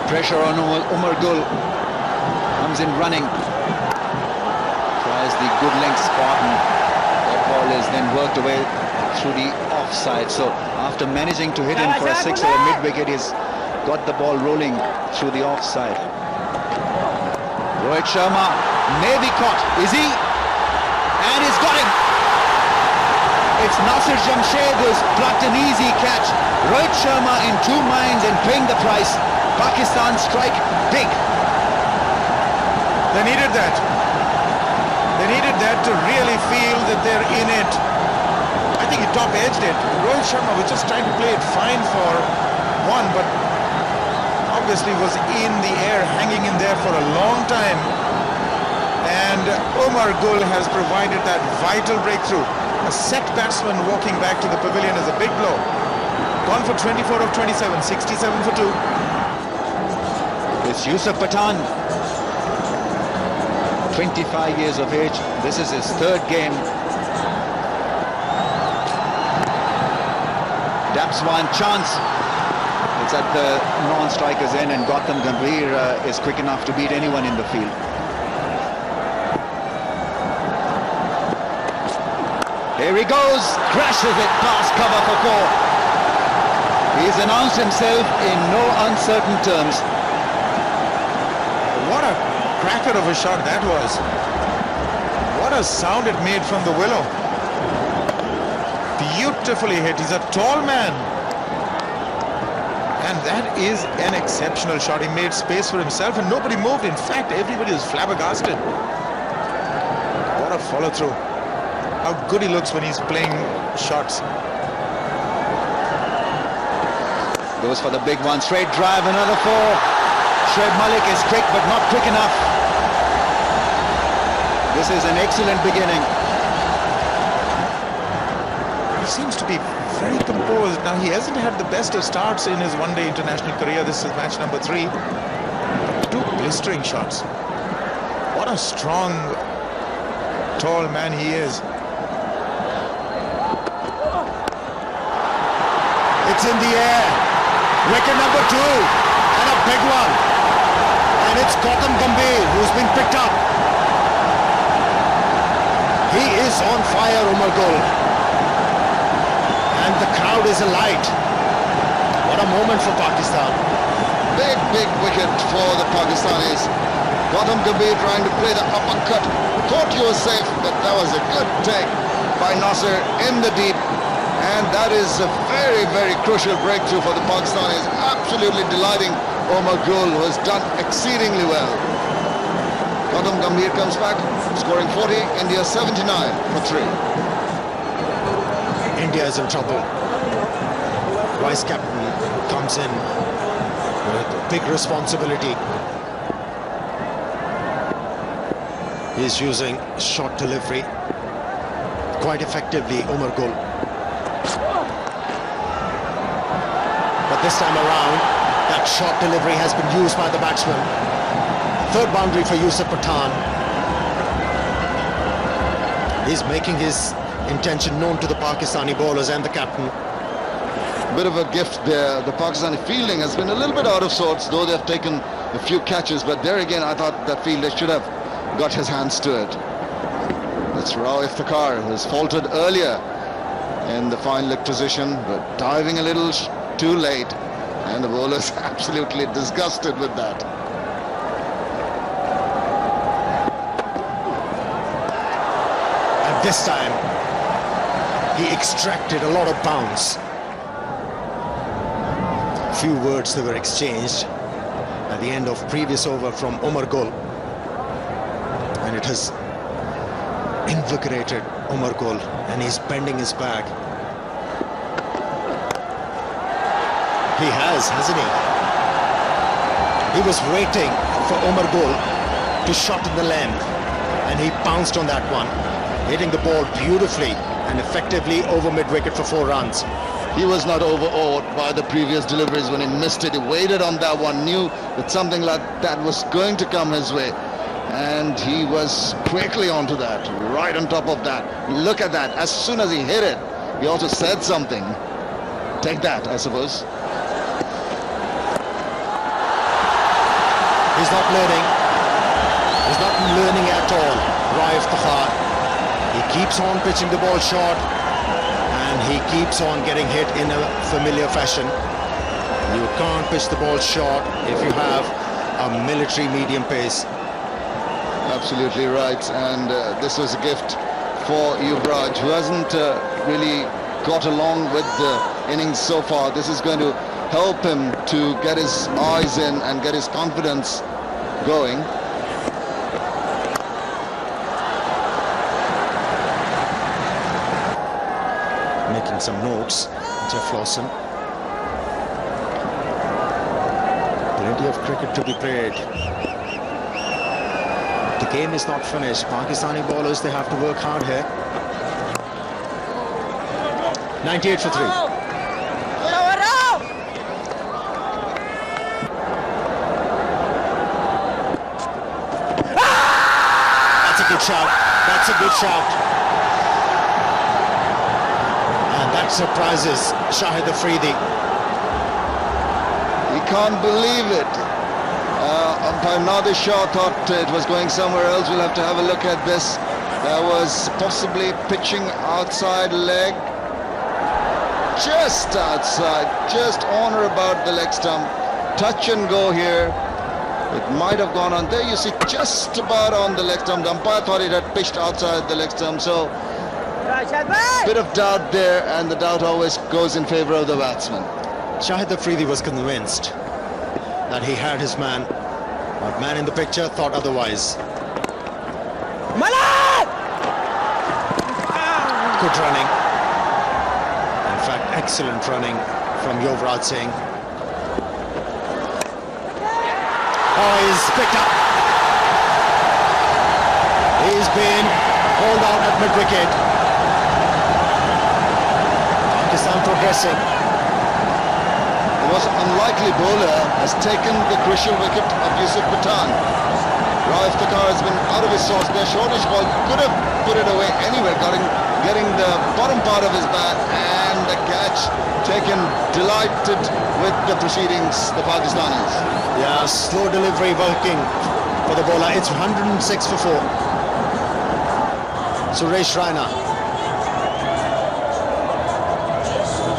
Pressure on Umar Gul. Comes in running. Tries the good length spot, and that ball is then worked away through the offside. So after managing to hit him for a six over mid-wicket, he's got the ball rolling through the offside. Rohit Sharma may be caught. Is he? And he's got him. It's Nasir Jamshed who's plucked an easy catch. Rohit Sharma in two minds and paying the price. Pakistan strike big. They needed that. They needed that to really feel that they're in it. I think he top-edged it. Rohit Sharma was just trying to play it fine for one, but obviously was in the air, hanging in there for a long time. And Umar Gul has provided that vital breakthrough. A set batsman walking back to the pavilion is a big blow. Gone for 24 of 27, 67 for 2. It's Yusuf Pathan, 25 years of age. This is his third game. Daps one chance. It's at the non-striker's end, and Gautam Gambhir is quick enough to beat anyone in the field. Here he goes, crashes it past cover for 4. He's announced himself in no uncertain terms. What a cracker of a shot that was. What a sound it made from the willow. Beautifully hit. He's a tall man. And that is an exceptional shot. He made space for himself and nobody moved. In fact, everybody was flabbergasted. What a follow-through. How good he looks when he's playing shots. Goes for the big one. Straight drive, another 4. Shoaib Malik is quick, but not quick enough. This is an excellent beginning. He seems to be very composed. Now, he hasn't had the best of starts in his one-day international career. This is match number 3. But 2 blistering shots. What a strong, tall man he is. It's in the air. Wicket number 2. And a big one. And it's Gautam Gambhir who's been picked up. He is on fire, Umar Gul. And the crowd is alight. What a moment for Pakistan. Big wicket for the Pakistanis. Gautam Gambhir trying to play the uppercut. Thought he was safe, but that was a good take by Nasir in the deep. And that is a very crucial breakthrough for the Pakistanis. Absolutely delighting Umar Gul, who has done exceedingly well. Gautam Gambhir comes back, scoring 40, India 79 for 3. India is in trouble. Vice captain comes in with big responsibility. He's using short delivery quite effectively, Umar Gul. But this time around, that short delivery has been used by the batsman. Third boundary for Yusuf Pathan. He's making his intention known to the Pakistani bowlers and the captain. Bit of a gift there. The Pakistani fielding has been a little bit out of sorts, though they've taken a few catches. But there again, I thought that fielder should have got his hands to it. That's Rao Iftikhar, who has faltered earlier in the fine leg position, but diving a little too late, and the bowler's absolutely disgusted with that. And this time, he extracted a lot of bounce. Few words that were exchanged at the end of previous over from Omar Gul, and it has invigorated Omar Gul, and he's bending his back. He hasn't he? He was waiting for Omar Gul to shot in the length, and he bounced on that one, hitting the ball beautifully and effectively over mid-wicket for 4 runs. He was not overawed by the previous deliveries when he missed it. He waited on that one, knew that something like that was going to come his way, and he was quickly onto that, right on top of that. Look at that. As soon as he hit it, he also said something. Take that, I suppose. He's not learning. He's not learning at all. Raif Takhar. He keeps on pitching the ball short, and he keeps on getting hit in a familiar fashion. You can't pitch the ball short if you have a military medium pace. Absolutely right, and this was a gift for Yuvraj, who hasn't really got along with the innings so far. This is going to help him to get his eyes in and get his confidence going. Making some notes, Jeff Lawson. Plenty of cricket to be played. The game is not finished. Pakistani bowlers, they have to work hard here. 98 for 3. That's a good shout. That's a good shout. And that surprises Shahid Afridi. He can't believe it. Umpire Nadir Shah thought it was going somewhere else. We'll have to have a look at this. There was possibly pitching outside leg. Just outside, just on or about the leg stump. Touch and go here. It might have gone on there. You see, just about on the leg stump. The umpire thought it had pitched outside the leg stump. So, bit of doubt there, and the doubt always goes in favor of the batsman. Shahid Afridi was convinced that he had his man, but man in the picture thought otherwise. Good running. In fact, excellent running from Yuvraj Singh. Oh, he's picked up. He's been hauled out at mid-wicket. Pakistan progressing. The most unlikely bowler has taken the crucial wicket of Yusuf Pathan. Raif Takhar has been out of his sauce there. Shortish ball, could have put it away anywhere, getting the bottom part of his bat, and the catch taken. Delighted with the proceedings, the Pakistanis. Yeah, slow delivery working for the bowler. It's 106 for 4. Suresh Raina.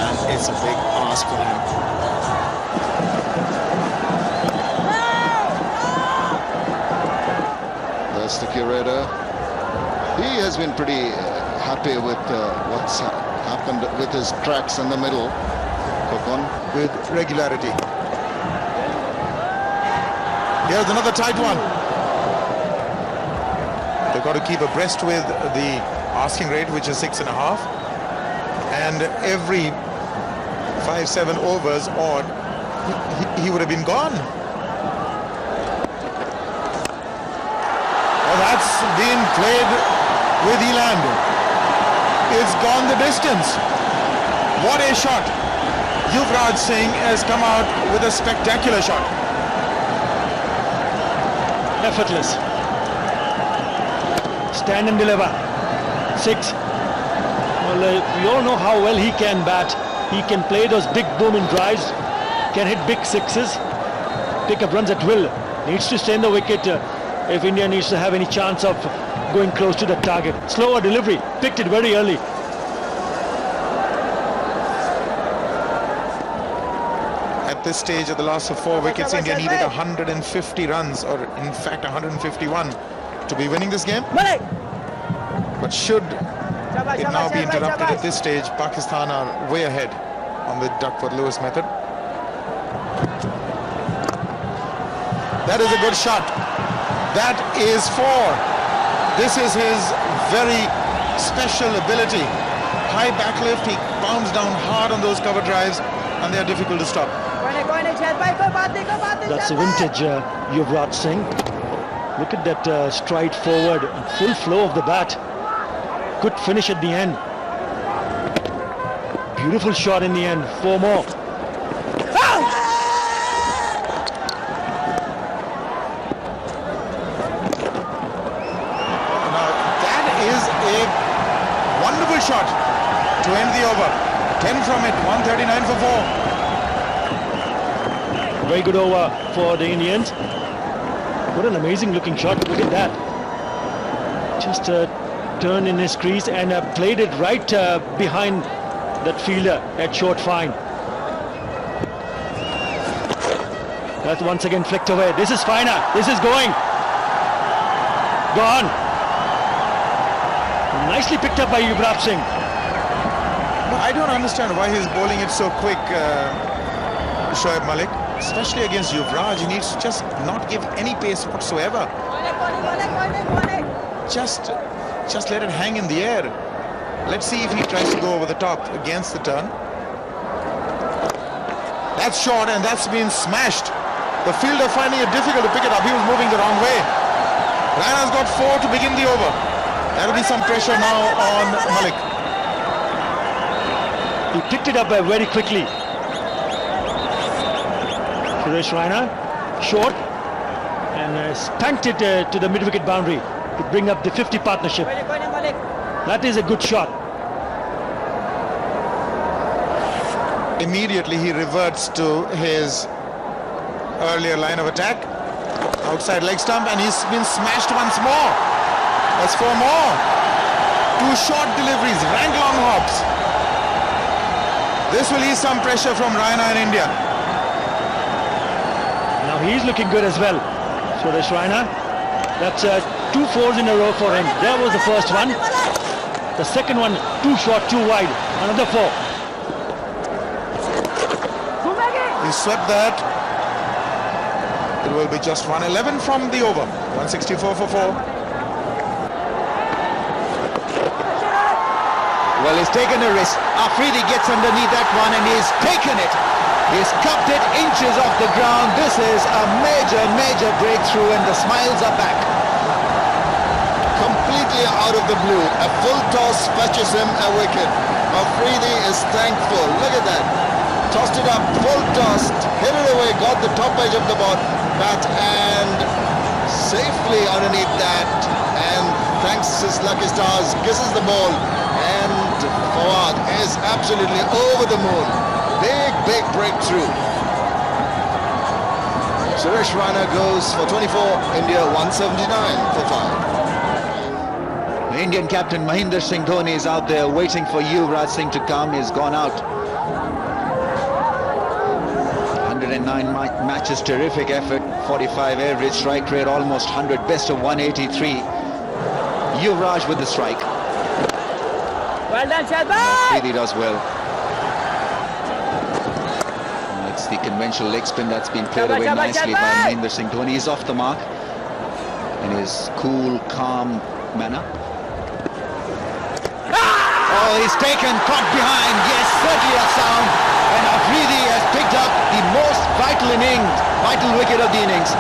And it's a big ask for him. That's the curator. He has been pretty happy with what's happened with his tracks in the middle. Kokon. With regularity. Here's another tight one. They've got to keep abreast with the asking rate, which is 6.5. And every 5-7 overs odd, he would have been gone. Oh, that's been played with Eland. It's gone the distance. What a shot. Yuvraj Singh has come out with a spectacular shot. Effortless. Stand and deliver. 6. Well, we all know how well he can bat. He can play those big booming drives, can hit big sixes, pick up runs at will. Needs to stay in the wicket if India needs to have any chance of going close to the target. Slower delivery, picked it very early. at this stage of the loss of 4 wickets, India needed 150 runs, or in fact 151, to be winning this game. But should it now be interrupted at this stage, Pakistan are way ahead on the Duckworth-Lewis method. That is a good shot. That is 4. This is his very special ability. High backlift, he pounds down hard on those cover drives, and they are difficult to stop. That's a vintage Yuvraj Singh. Look at that stride forward and full flow of the bat. Good finish at the end. Beautiful shot in the end. 4 more. Wonderful shot to end the over. 10 from it, 139 for 4. Very good over for the Indians. What an amazing looking shot. Look at that. Just turned in his crease and played it right behind that fielder at short fine. That's once again flicked away. This is finer. This is going. Gone. Nicely picked up by Yuvraj Singh. I don't understand why he's bowling it so quick, Shoaib Malik. Especially against Yuvraj, he needs to just not give any pace whatsoever. Just let it hang in the air. Let's see if he tries to go over the top against the turn. That's short, and that's been smashed. The fielder finding it difficult to pick it up. He was moving the wrong way. Raina's got 4 to begin the over. That'll be some pressure now on Malik. He picked it up very quickly. Suresh Raina, short, and spanked it to the mid-wicket boundary to bring up the 50 partnership. That is a good shot. Immediately he reverts to his earlier line of attack. Outside leg stump, and he's been smashed once more. That's 4 more. 2 short deliveries, rank long hops. This will ease some pressure from Raina in India. Now he's looking good as well. Suresh Raina. That's 2 4s in a row for him. There was the first one. The second one, 2 short, 2 wide. Another 4. He swept that. It will be just 111 from the over. 164 for 4. Well, he's taken a risk. Afridi gets underneath that one and he's taken it. He's cupped it inches off the ground. This is a major breakthrough, and the smiles are back. Completely out of the blue, a full toss fetches him a wicket. Afridi is thankful. Look at that. Tossed it up, full toss, hit it away, got the top edge of the bat and safely underneath that, and thanks his lucky stars, kisses the ball, and Fawad is absolutely over the moon. Big breakthrough. Suresh Raina goes for 24, India 179 for 5. The Indian captain Mahendra Singh Dhoni is out there waiting for Yuvraj Singh to come. He's gone out. 109 matches, terrific effort, 45 average, strike rate almost 100, best of 183. Yuvraj with the strike. Well done, Shadbhai! Really does well. It's the conventional leg spin that's been played away nicely by Mahendra Singh Dhoni. He's off the mark in his cool, calm manner. Oh, he's taken, caught behind. Yes, certainly a sound. And Afridi has picked up the most vital wicket of the innings.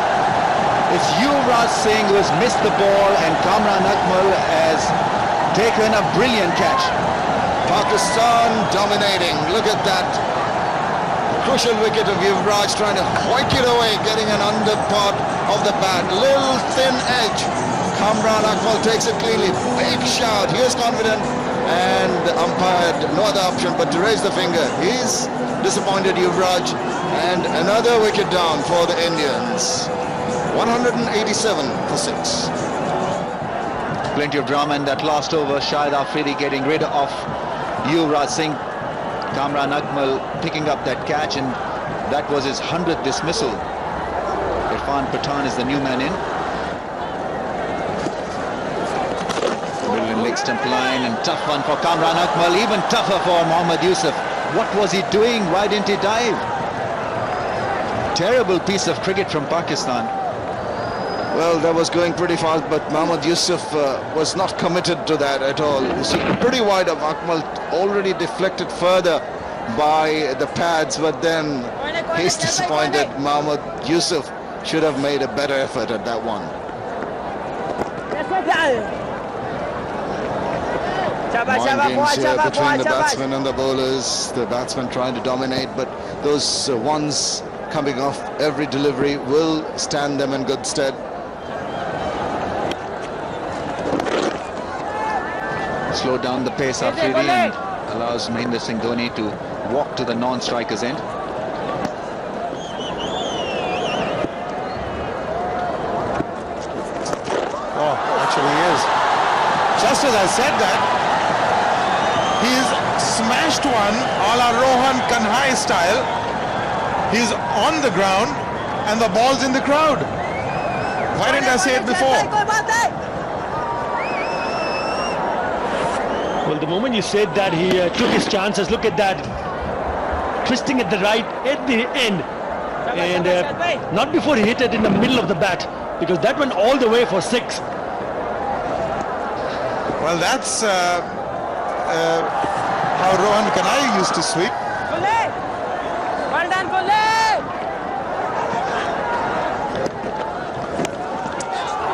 It's Yuvraj Singh who has missed the ball, and Kamran Akmal has taken a brilliant catch. Pakistan dominating. Look at that. Crucial wicket of Yuvraj trying to hoik it away, getting an under part of the bat. Little thin edge. Kamran Akmal takes it cleanly. Big shout. He is confident, and the umpire had no other option but to raise the finger. He's disappointed, Yuvraj, and another wicket down for the Indians. 187 for 6. Plenty of drama in that last over. Shahid Afridi getting rid of Yuvraj Singh. Kamran Akmal picking up that catch, and That was his 100th dismissal. Irfan Pathan is the new man in. Brilliant leg stump line and tough one for Kamran Akmal, even tougher for Mohammad Yusuf. What was he doing? Why didn't he dive? Terrible piece of cricket from Pakistan. Well, that was going pretty fast, but Mohammad Yusuf was not committed to that at all. You see, pretty wide of Akmal, already deflected further by the pads, but then he's disappointed. Mohammad Yusuf should have made a better effort at that one. Mind games here between the batsmen and the bowlers. The batsmen trying to dominate, but those ones coming off every delivery will stand them in good stead. Slow down the pace Afridi and allows Mahendra Singh Dhoni to walk to the non-striker's end. Oh, actually he is. Just as I said that, he's smashed one a la Rohan Kanhai style. He's on the ground and the ball's in the crowd. Why didn't I say it before? Well, the moment you said that, he took his chances. Look at that. Twisting at the right, at the end. And not before he hit it in the middle of the bat, because that went all the way for 6. Well, that's how Rohan Kanhai used to sweep. Well done,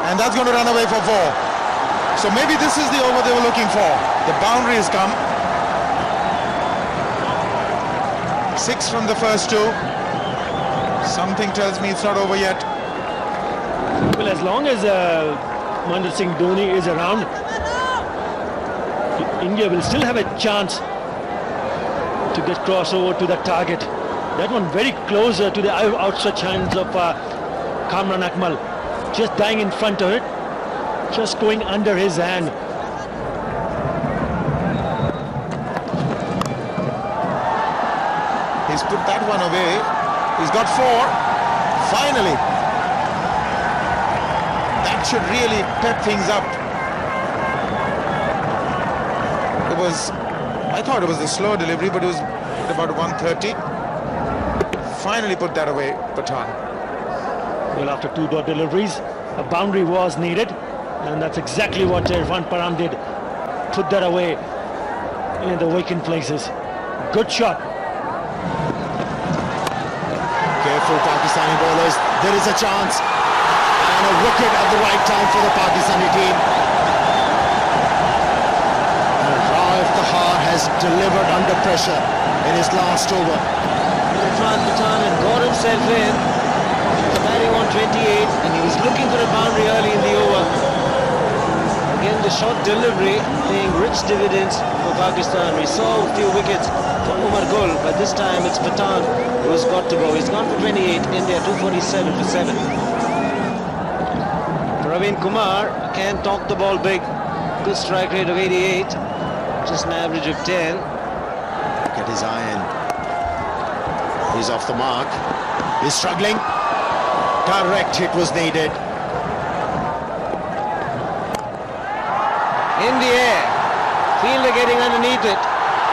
And that's going to run away for 4. So maybe this is the over they were looking for. The boundary has come. 6 from the first 2. Something tells me it's not over yet. Well, as long as Mahendra Singh Dhoni is around, India will still have a chance to get crossover to the target. That one very closer to the outstretched hands of Kamran Akmal. Just dying in front of it, just going under his hand. He's put that one away. He's got 4. Finally. That should really pep things up. I thought it was a slow delivery, but it was at about 130. Finally put that away, Pathan. Well, after 2 dot deliveries, a boundary was needed, and that's exactly what Irfan Pathan did. Put that away in the vacant places. Good shot. Careful Pakistani bowlers. There is a chance. And a wicket at the right time for the Pakistani team. Has delivered under pressure in his last over. Irfan Pathan had got himself in. The batting on 28, and he was looking for a boundary early in the over. Again, the short delivery paying rich dividends for Pakistan. We saw a few wickets for Umar Gul, but this time it's Pathan who's got to go. He's gone for 28, India 247 for 7. Praveen Kumar can talk the ball big. Good strike rate of 88. Just an average of 10. Look at his iron. He's off the mark. He's struggling. Direct hit was needed. In the air. Fielder getting underneath it.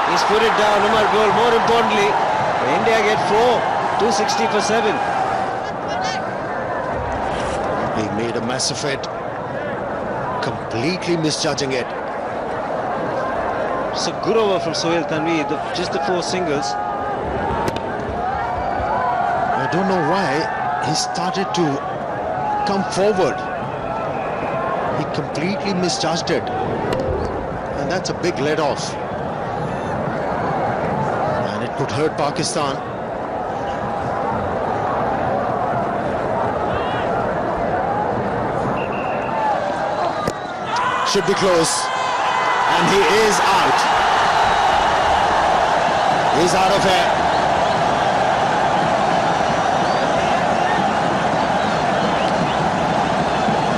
He's put it down. Umar Gul, more importantly, India get 4. 260 for 7. He made a mess of it. Completely misjudging it. It's a good over from Sohail Tanvi, just the 4 singles. I don't know why he started to come forward. He completely misjudged it. And that's a big let off. And it could hurt Pakistan. Should be close. And he is out. He's out of here.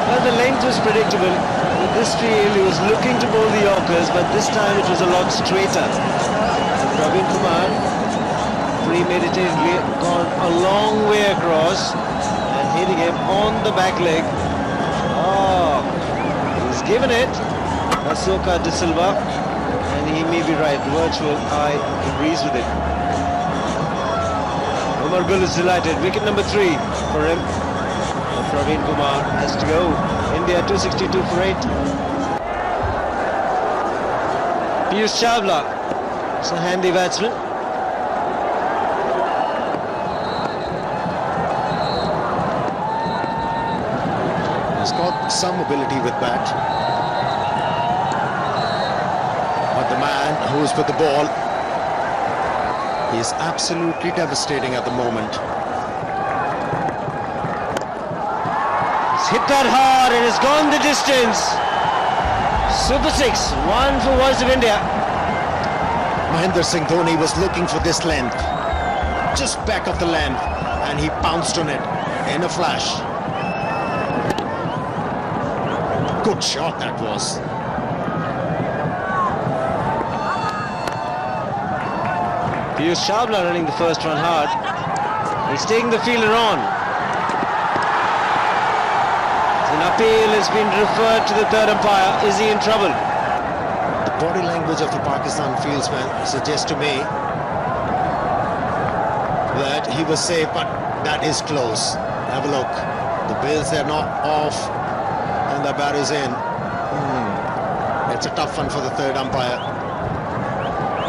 Well, the length was predictable. With this field, he was looking to bowl the Yorkers, but this time it was a lot straighter. Praveen Kumar premeditatedly gone a long way across and hitting him on the back leg. Oh, he's given it. Asoka De Silva, and he may be right. The virtual eye agrees with it. Umar Gul is delighted. Wicket number 3 for him. And Praveen Kumar has to go. India 262 for 8. Piyush Chawla, it's a handy batsman. He's got some ability with bat. But the man who's with the ball, he is absolutely devastating at the moment. He's hit that hard and it's gone the distance. Super 6, 1 for Voice of India. Mahendra Singh Dhoni was looking for this length, just back of the length, and he pounced on it in a flash. Good shot that was. Piyush Chawla running the first run hard. He's taking the fielder on. An appeal has been referred to the third umpire. Is he in trouble? The body language of the Pakistan fieldsman suggests to me that he was safe, but that is close. Have a look. The bails are not off and the bat is in. It's a tough one for the third umpire.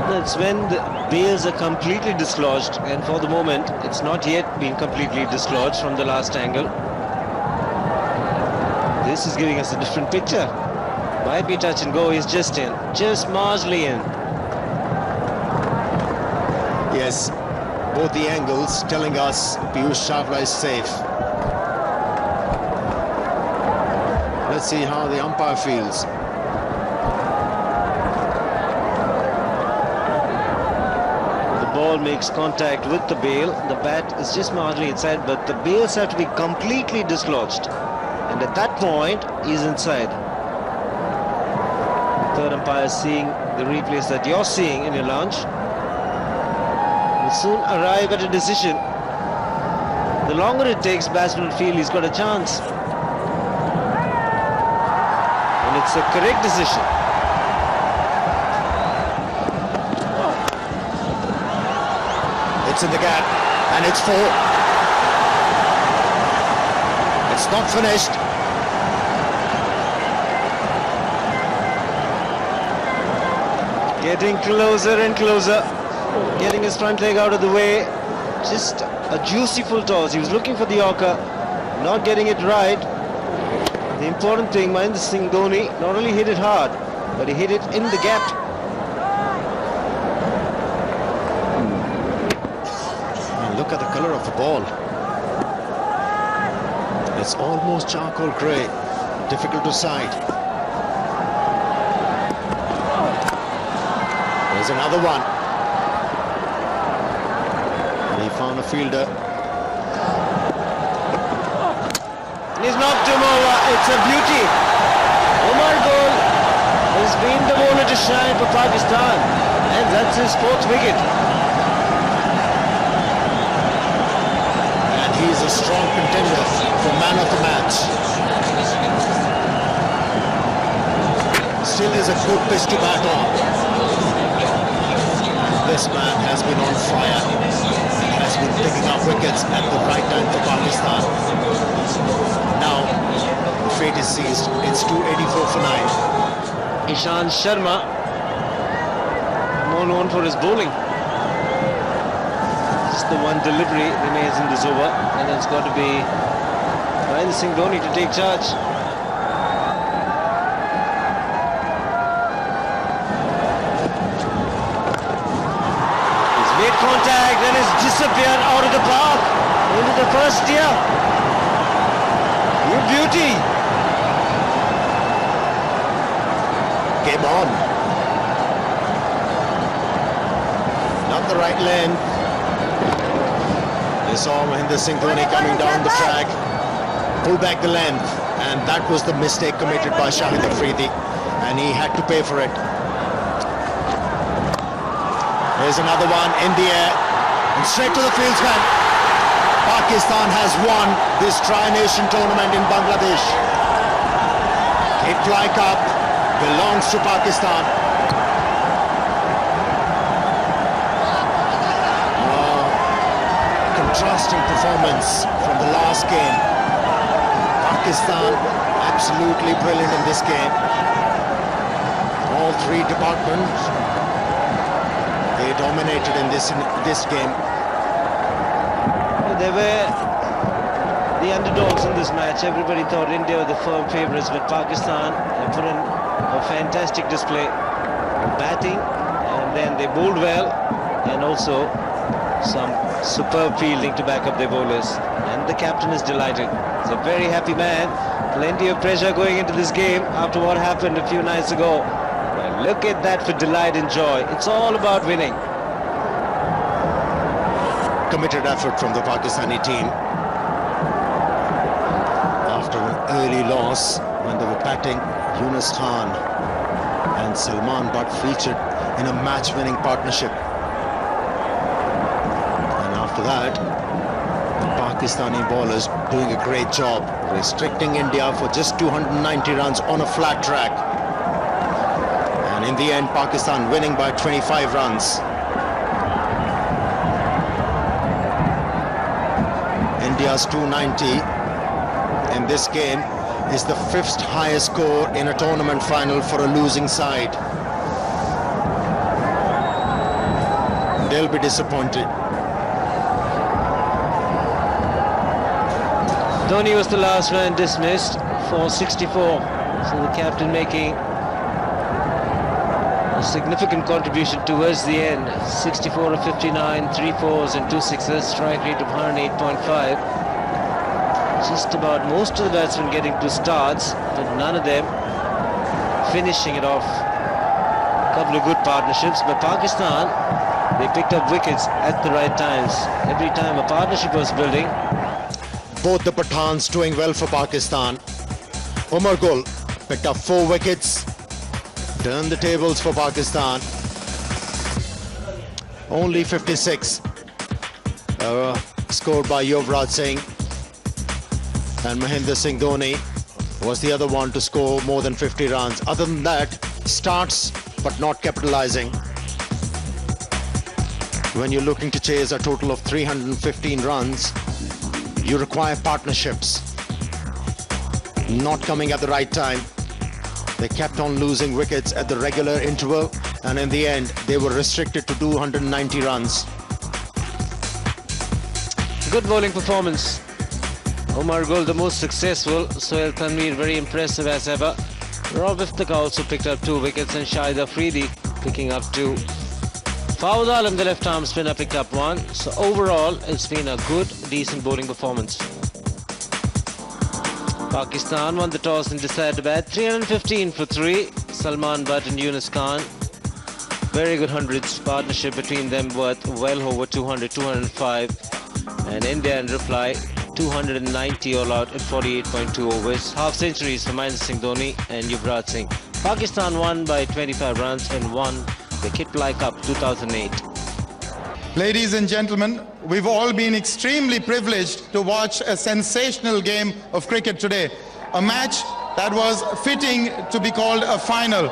That's when the bails are completely dislodged, and for the moment it's not yet been completely dislodged from the last angle. This is giving us a different picture. Might be touch and go. He's just in, just marginally in. Yes, both the angles telling us Piyush Chawla is safe. Let's see how the umpire feels. The ball makes contact with the bail. The bat is just marginally inside, but the bails have to be completely dislodged. And at that point, he's inside. Third umpire is seeing the replays that you're seeing in your lounge. Will soon arrive at a decision. The longer it takes, batsman will feel he's got a chance. And it's a correct decision. It's in the gap, and it's 4. It's not finished. Getting closer and closer. Getting his front leg out of the way. Just a juicy full toss. He was looking for the Yorker, not getting it right. The important thing, Mahendra Singh Dhoni not only hit it hard, but he hit it in the gap. And look at the color of the ball. It's almost charcoal grey, difficult to sight. There's another one. And he found a fielder. He's knocked him over. It's a beauty. Umar Gul has been the bowler to shine for Pakistan, and that's his 4th wicket. And he's a strong contender for man of the match. Still is a good pitch to bat on. This man has been on fire. Has been picking up wickets at the right time for Pakistan. Now, the fate is seized. It's 284 for 9. Ishant Sharma, more known for his bowling. Just the one delivery remains in this over, and it's got to be Mahendra Singh Dhoni to take charge. He's made contact and has disappeared out of the park into the first tier. You beauty. Game on. Not the right length. They saw Mahendra Singh Dhoni coming down the track, pull back the length, and that was the mistake committed by Shahid Afridi, and he had to pay for it. There's another one in the air. And straight to the fieldsman. Pakistan has won this Tri-Nation tournament in Bangladesh. Kitply Cup belongs to Pakistan. Contrasting performance from the last game. Pakistan absolutely brilliant in this game. All three departments, they dominated in this game. They were the underdogs in this match. Everybody thought India were the firm favourites, but Pakistan put in a fantastic display, batting, and then they bowled well, and also some superb fielding to back up their bowlers. And the captain is delighted. He's a very happy man. Plenty of pressure going into this game after what happened a few nights ago. Well, look at that for delight and joy. It's all about winning. Committed effort from the Pakistani team after an early loss when they were batting. Yunus Khan and Salman Butt featured in a match-winning partnership, and after that the Pakistani bowlers doing a great job restricting India for just 290 runs on a flat track, and in the end Pakistan winning by 25 runs. India's 290 in this game is the 5th highest score in a tournament final for a losing side. They'll be disappointed. Dhoni was the last man dismissed for 64. So the captain making a significant contribution towards the end. 64 of 59, 3 fours and 2 sixes, strike rate of 108.5. Just about most of the batsmen getting 2 starts, but none of them finishing it off. A couple of good partnerships, but Pakistan, they picked up wickets at the right times. Every time a partnership was building. Both the Pathans doing well for Pakistan. Umar Gul picked up 4 wickets, turned the tables for Pakistan. Only 56 scored by Yuvraj Singh, and Mahendra Singh Dhoni was the other one to score more than 50 runs. Other than that, starts but not capitalizing. When you're looking to chase a total of 315 runs, you require partnerships. Not coming at the right time. They kept on losing wickets at the regular interval, and in the end they were restricted to 290 runs. Good bowling performance. Umar Gul the most successful, Sohail Tanveer very impressive as ever. Rob Iftaka also picked up 2 wickets, and Shahid Afridi picking up 2. Fawad Alam, the left arm spinner, picked up 1. So overall it's been a good, decent bowling performance. Pakistan won the toss and decided to bat. 315 for 3. Salman Butt and Yunus Khan. Very good hundreds. Partnership between them worth well over 200, 205. And India in reply, 290 all out at 48.2 overs. Half centuries for Mahendra Singh Dhoni and Yuvraj Singh. Pakistan won by 25 runs and won the Kitply Cup 2008. Ladies and gentlemen, we've all been extremely privileged to watch a sensational game of cricket today. A match that was fitting to be called a final.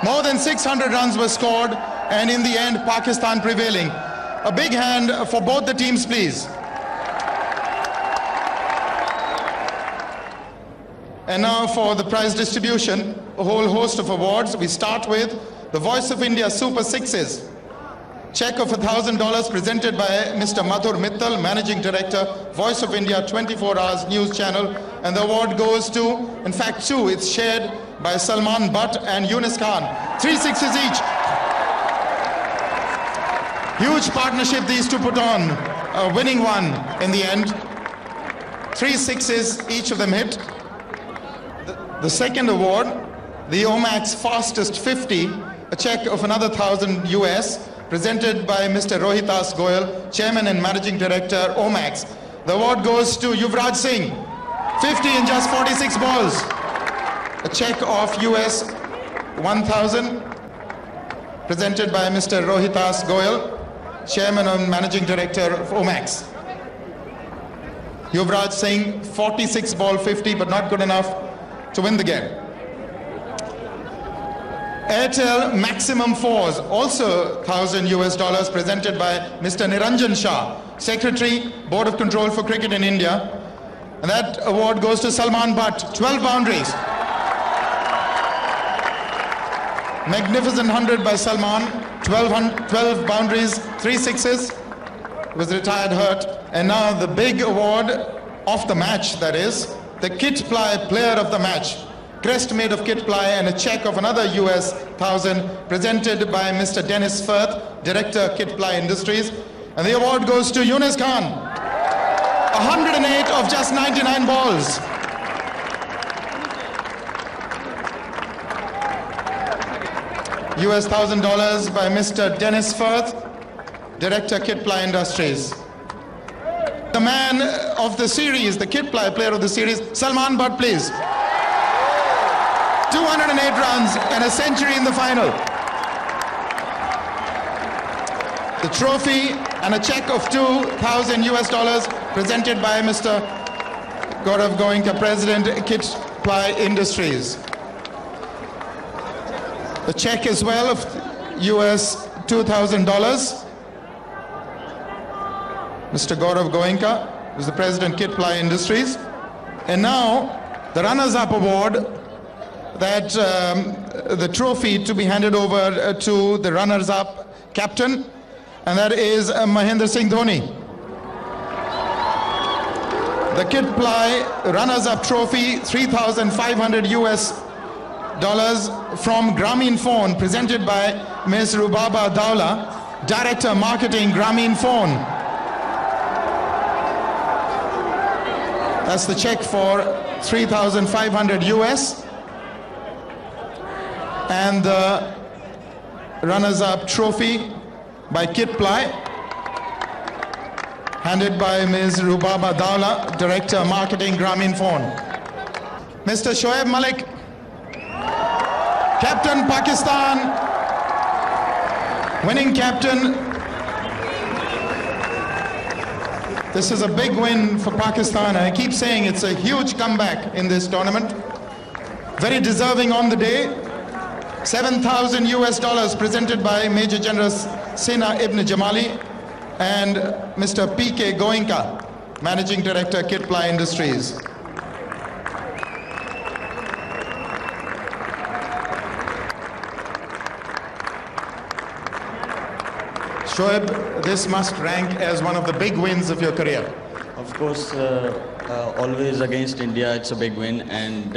More than 600 runs were scored, and in the end, Pakistan prevailing. A big hand for both the teams, please. And now for the prize distribution, a whole host of awards. We start with the Voice of India Super Sixes. Check of $1,000 presented by Mr. Madhur Mittal, Managing Director, Voice of India 24 Hours News Channel. And the award goes to, in fact 2, it's shared by Salman Butt and Yunus Khan. 3 sixes each. Huge partnership these two put on, a winning one in the end. 3 sixes, each of them hit. The second award, the Omax Fastest 50, a check of another 1,000 US, presented by Mr. Rohitas Goyal, Chairman and Managing Director, Omax. The award goes to Yuvraj Singh, 50 in just 46 balls. A check of US 1,000, presented by Mr. Rohitas Goyal. Chairman and Managing Director of Omax. Yuvraj Singh, 46 ball 50, but not good enough to win the game. Airtel Maximum Fours, also $1,000 presented by Mr. Niranjan Shah, Secretary, Board of Control for Cricket in India. And that award goes to Salman Butt, 12 boundaries. Magnificent 100 by Salman, 12 boundaries, 3 sixes. Was retired hurt. And now the big award of the match, that is, the Kitply Player of the Match. Crest made of Kitply and a check of another US 1,000 presented by Mr. Dennis Firth, Director Kitply Industries. And the award goes to Yunus Khan, 108 of just 99 balls. US $1,000 by Mr. Dennis Firth, Director Kitply Industries. The man of the series, the Kitply Player of the series, Salman Butt, please. 208 runs and a century in the final. The trophy and a check of $2,000 presented by Mr. Gaurav Goenka, President, Kitply Industries. The check as well of US $2,000. Mr. Gaurav Goenka, who's the President, Kitply Industries. And now the runners-up award, that the trophy to be handed over to the runners-up captain, and that is Mahendra Singh Dhoni. The Kitply runners-up trophy, $3,500 from Grameen Phone, presented by Ms. Rubaba Dawla, Director Marketing, Grameen Phone. That's the check for $3,500. And the runners-up trophy by Kitply, handed by Ms. Rubaba Dawla, Director Marketing, Grameen Phone. Mr. Shoaib Malik, Captain Pakistan, winning captain. This is a big win for Pakistan. I keep saying it's a huge comeback in this tournament. Very deserving on the day. $7,000 presented by Major General Sina Ibn Jamali and Mr. P.K. Goenka, Managing Director, Kitply Industries. Shoaib, this must rank as one of the big wins of your career. Of course, always against India, it's a big win, and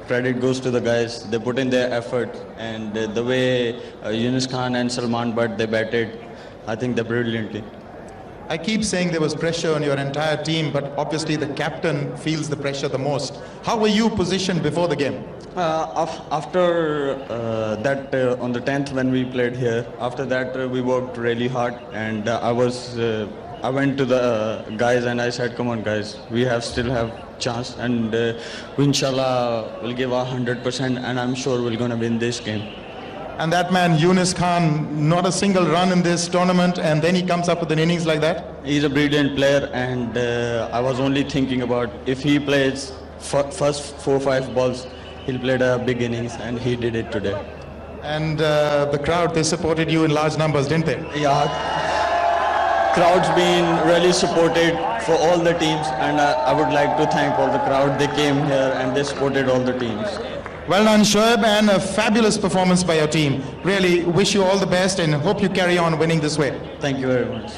credit goes to the guys. They put in their effort, and the way Yunus Khan and Salman Butt, they batted, I think they're brilliantly. I keep saying there was pressure on your entire team, but obviously the captain feels the pressure the most. How were you positioned before the game? After that, on the 10th when we played here, after that we worked really hard, and I went to the guys and I said, come on guys, we still have chance, and we inshallah will give our 100%, and I'm sure we're going to win this game. And that man, Yunus Khan, not a single run in this tournament, and then he comes up with an innings like that? He's a brilliant player, and I was only thinking about if he plays first 4 or 5 balls, he'll play a big innings, and he did it today. And the crowd, they supported you in large numbers, didn't they? Yeah, crowd's been really supported for all the teams, and I would like to thank all the crowd. They came here and they supported all the teams. Well done, Shoaib, and a fabulous performance by your team. Really wish you all the best and hope you carry on winning this way. Thank you very much.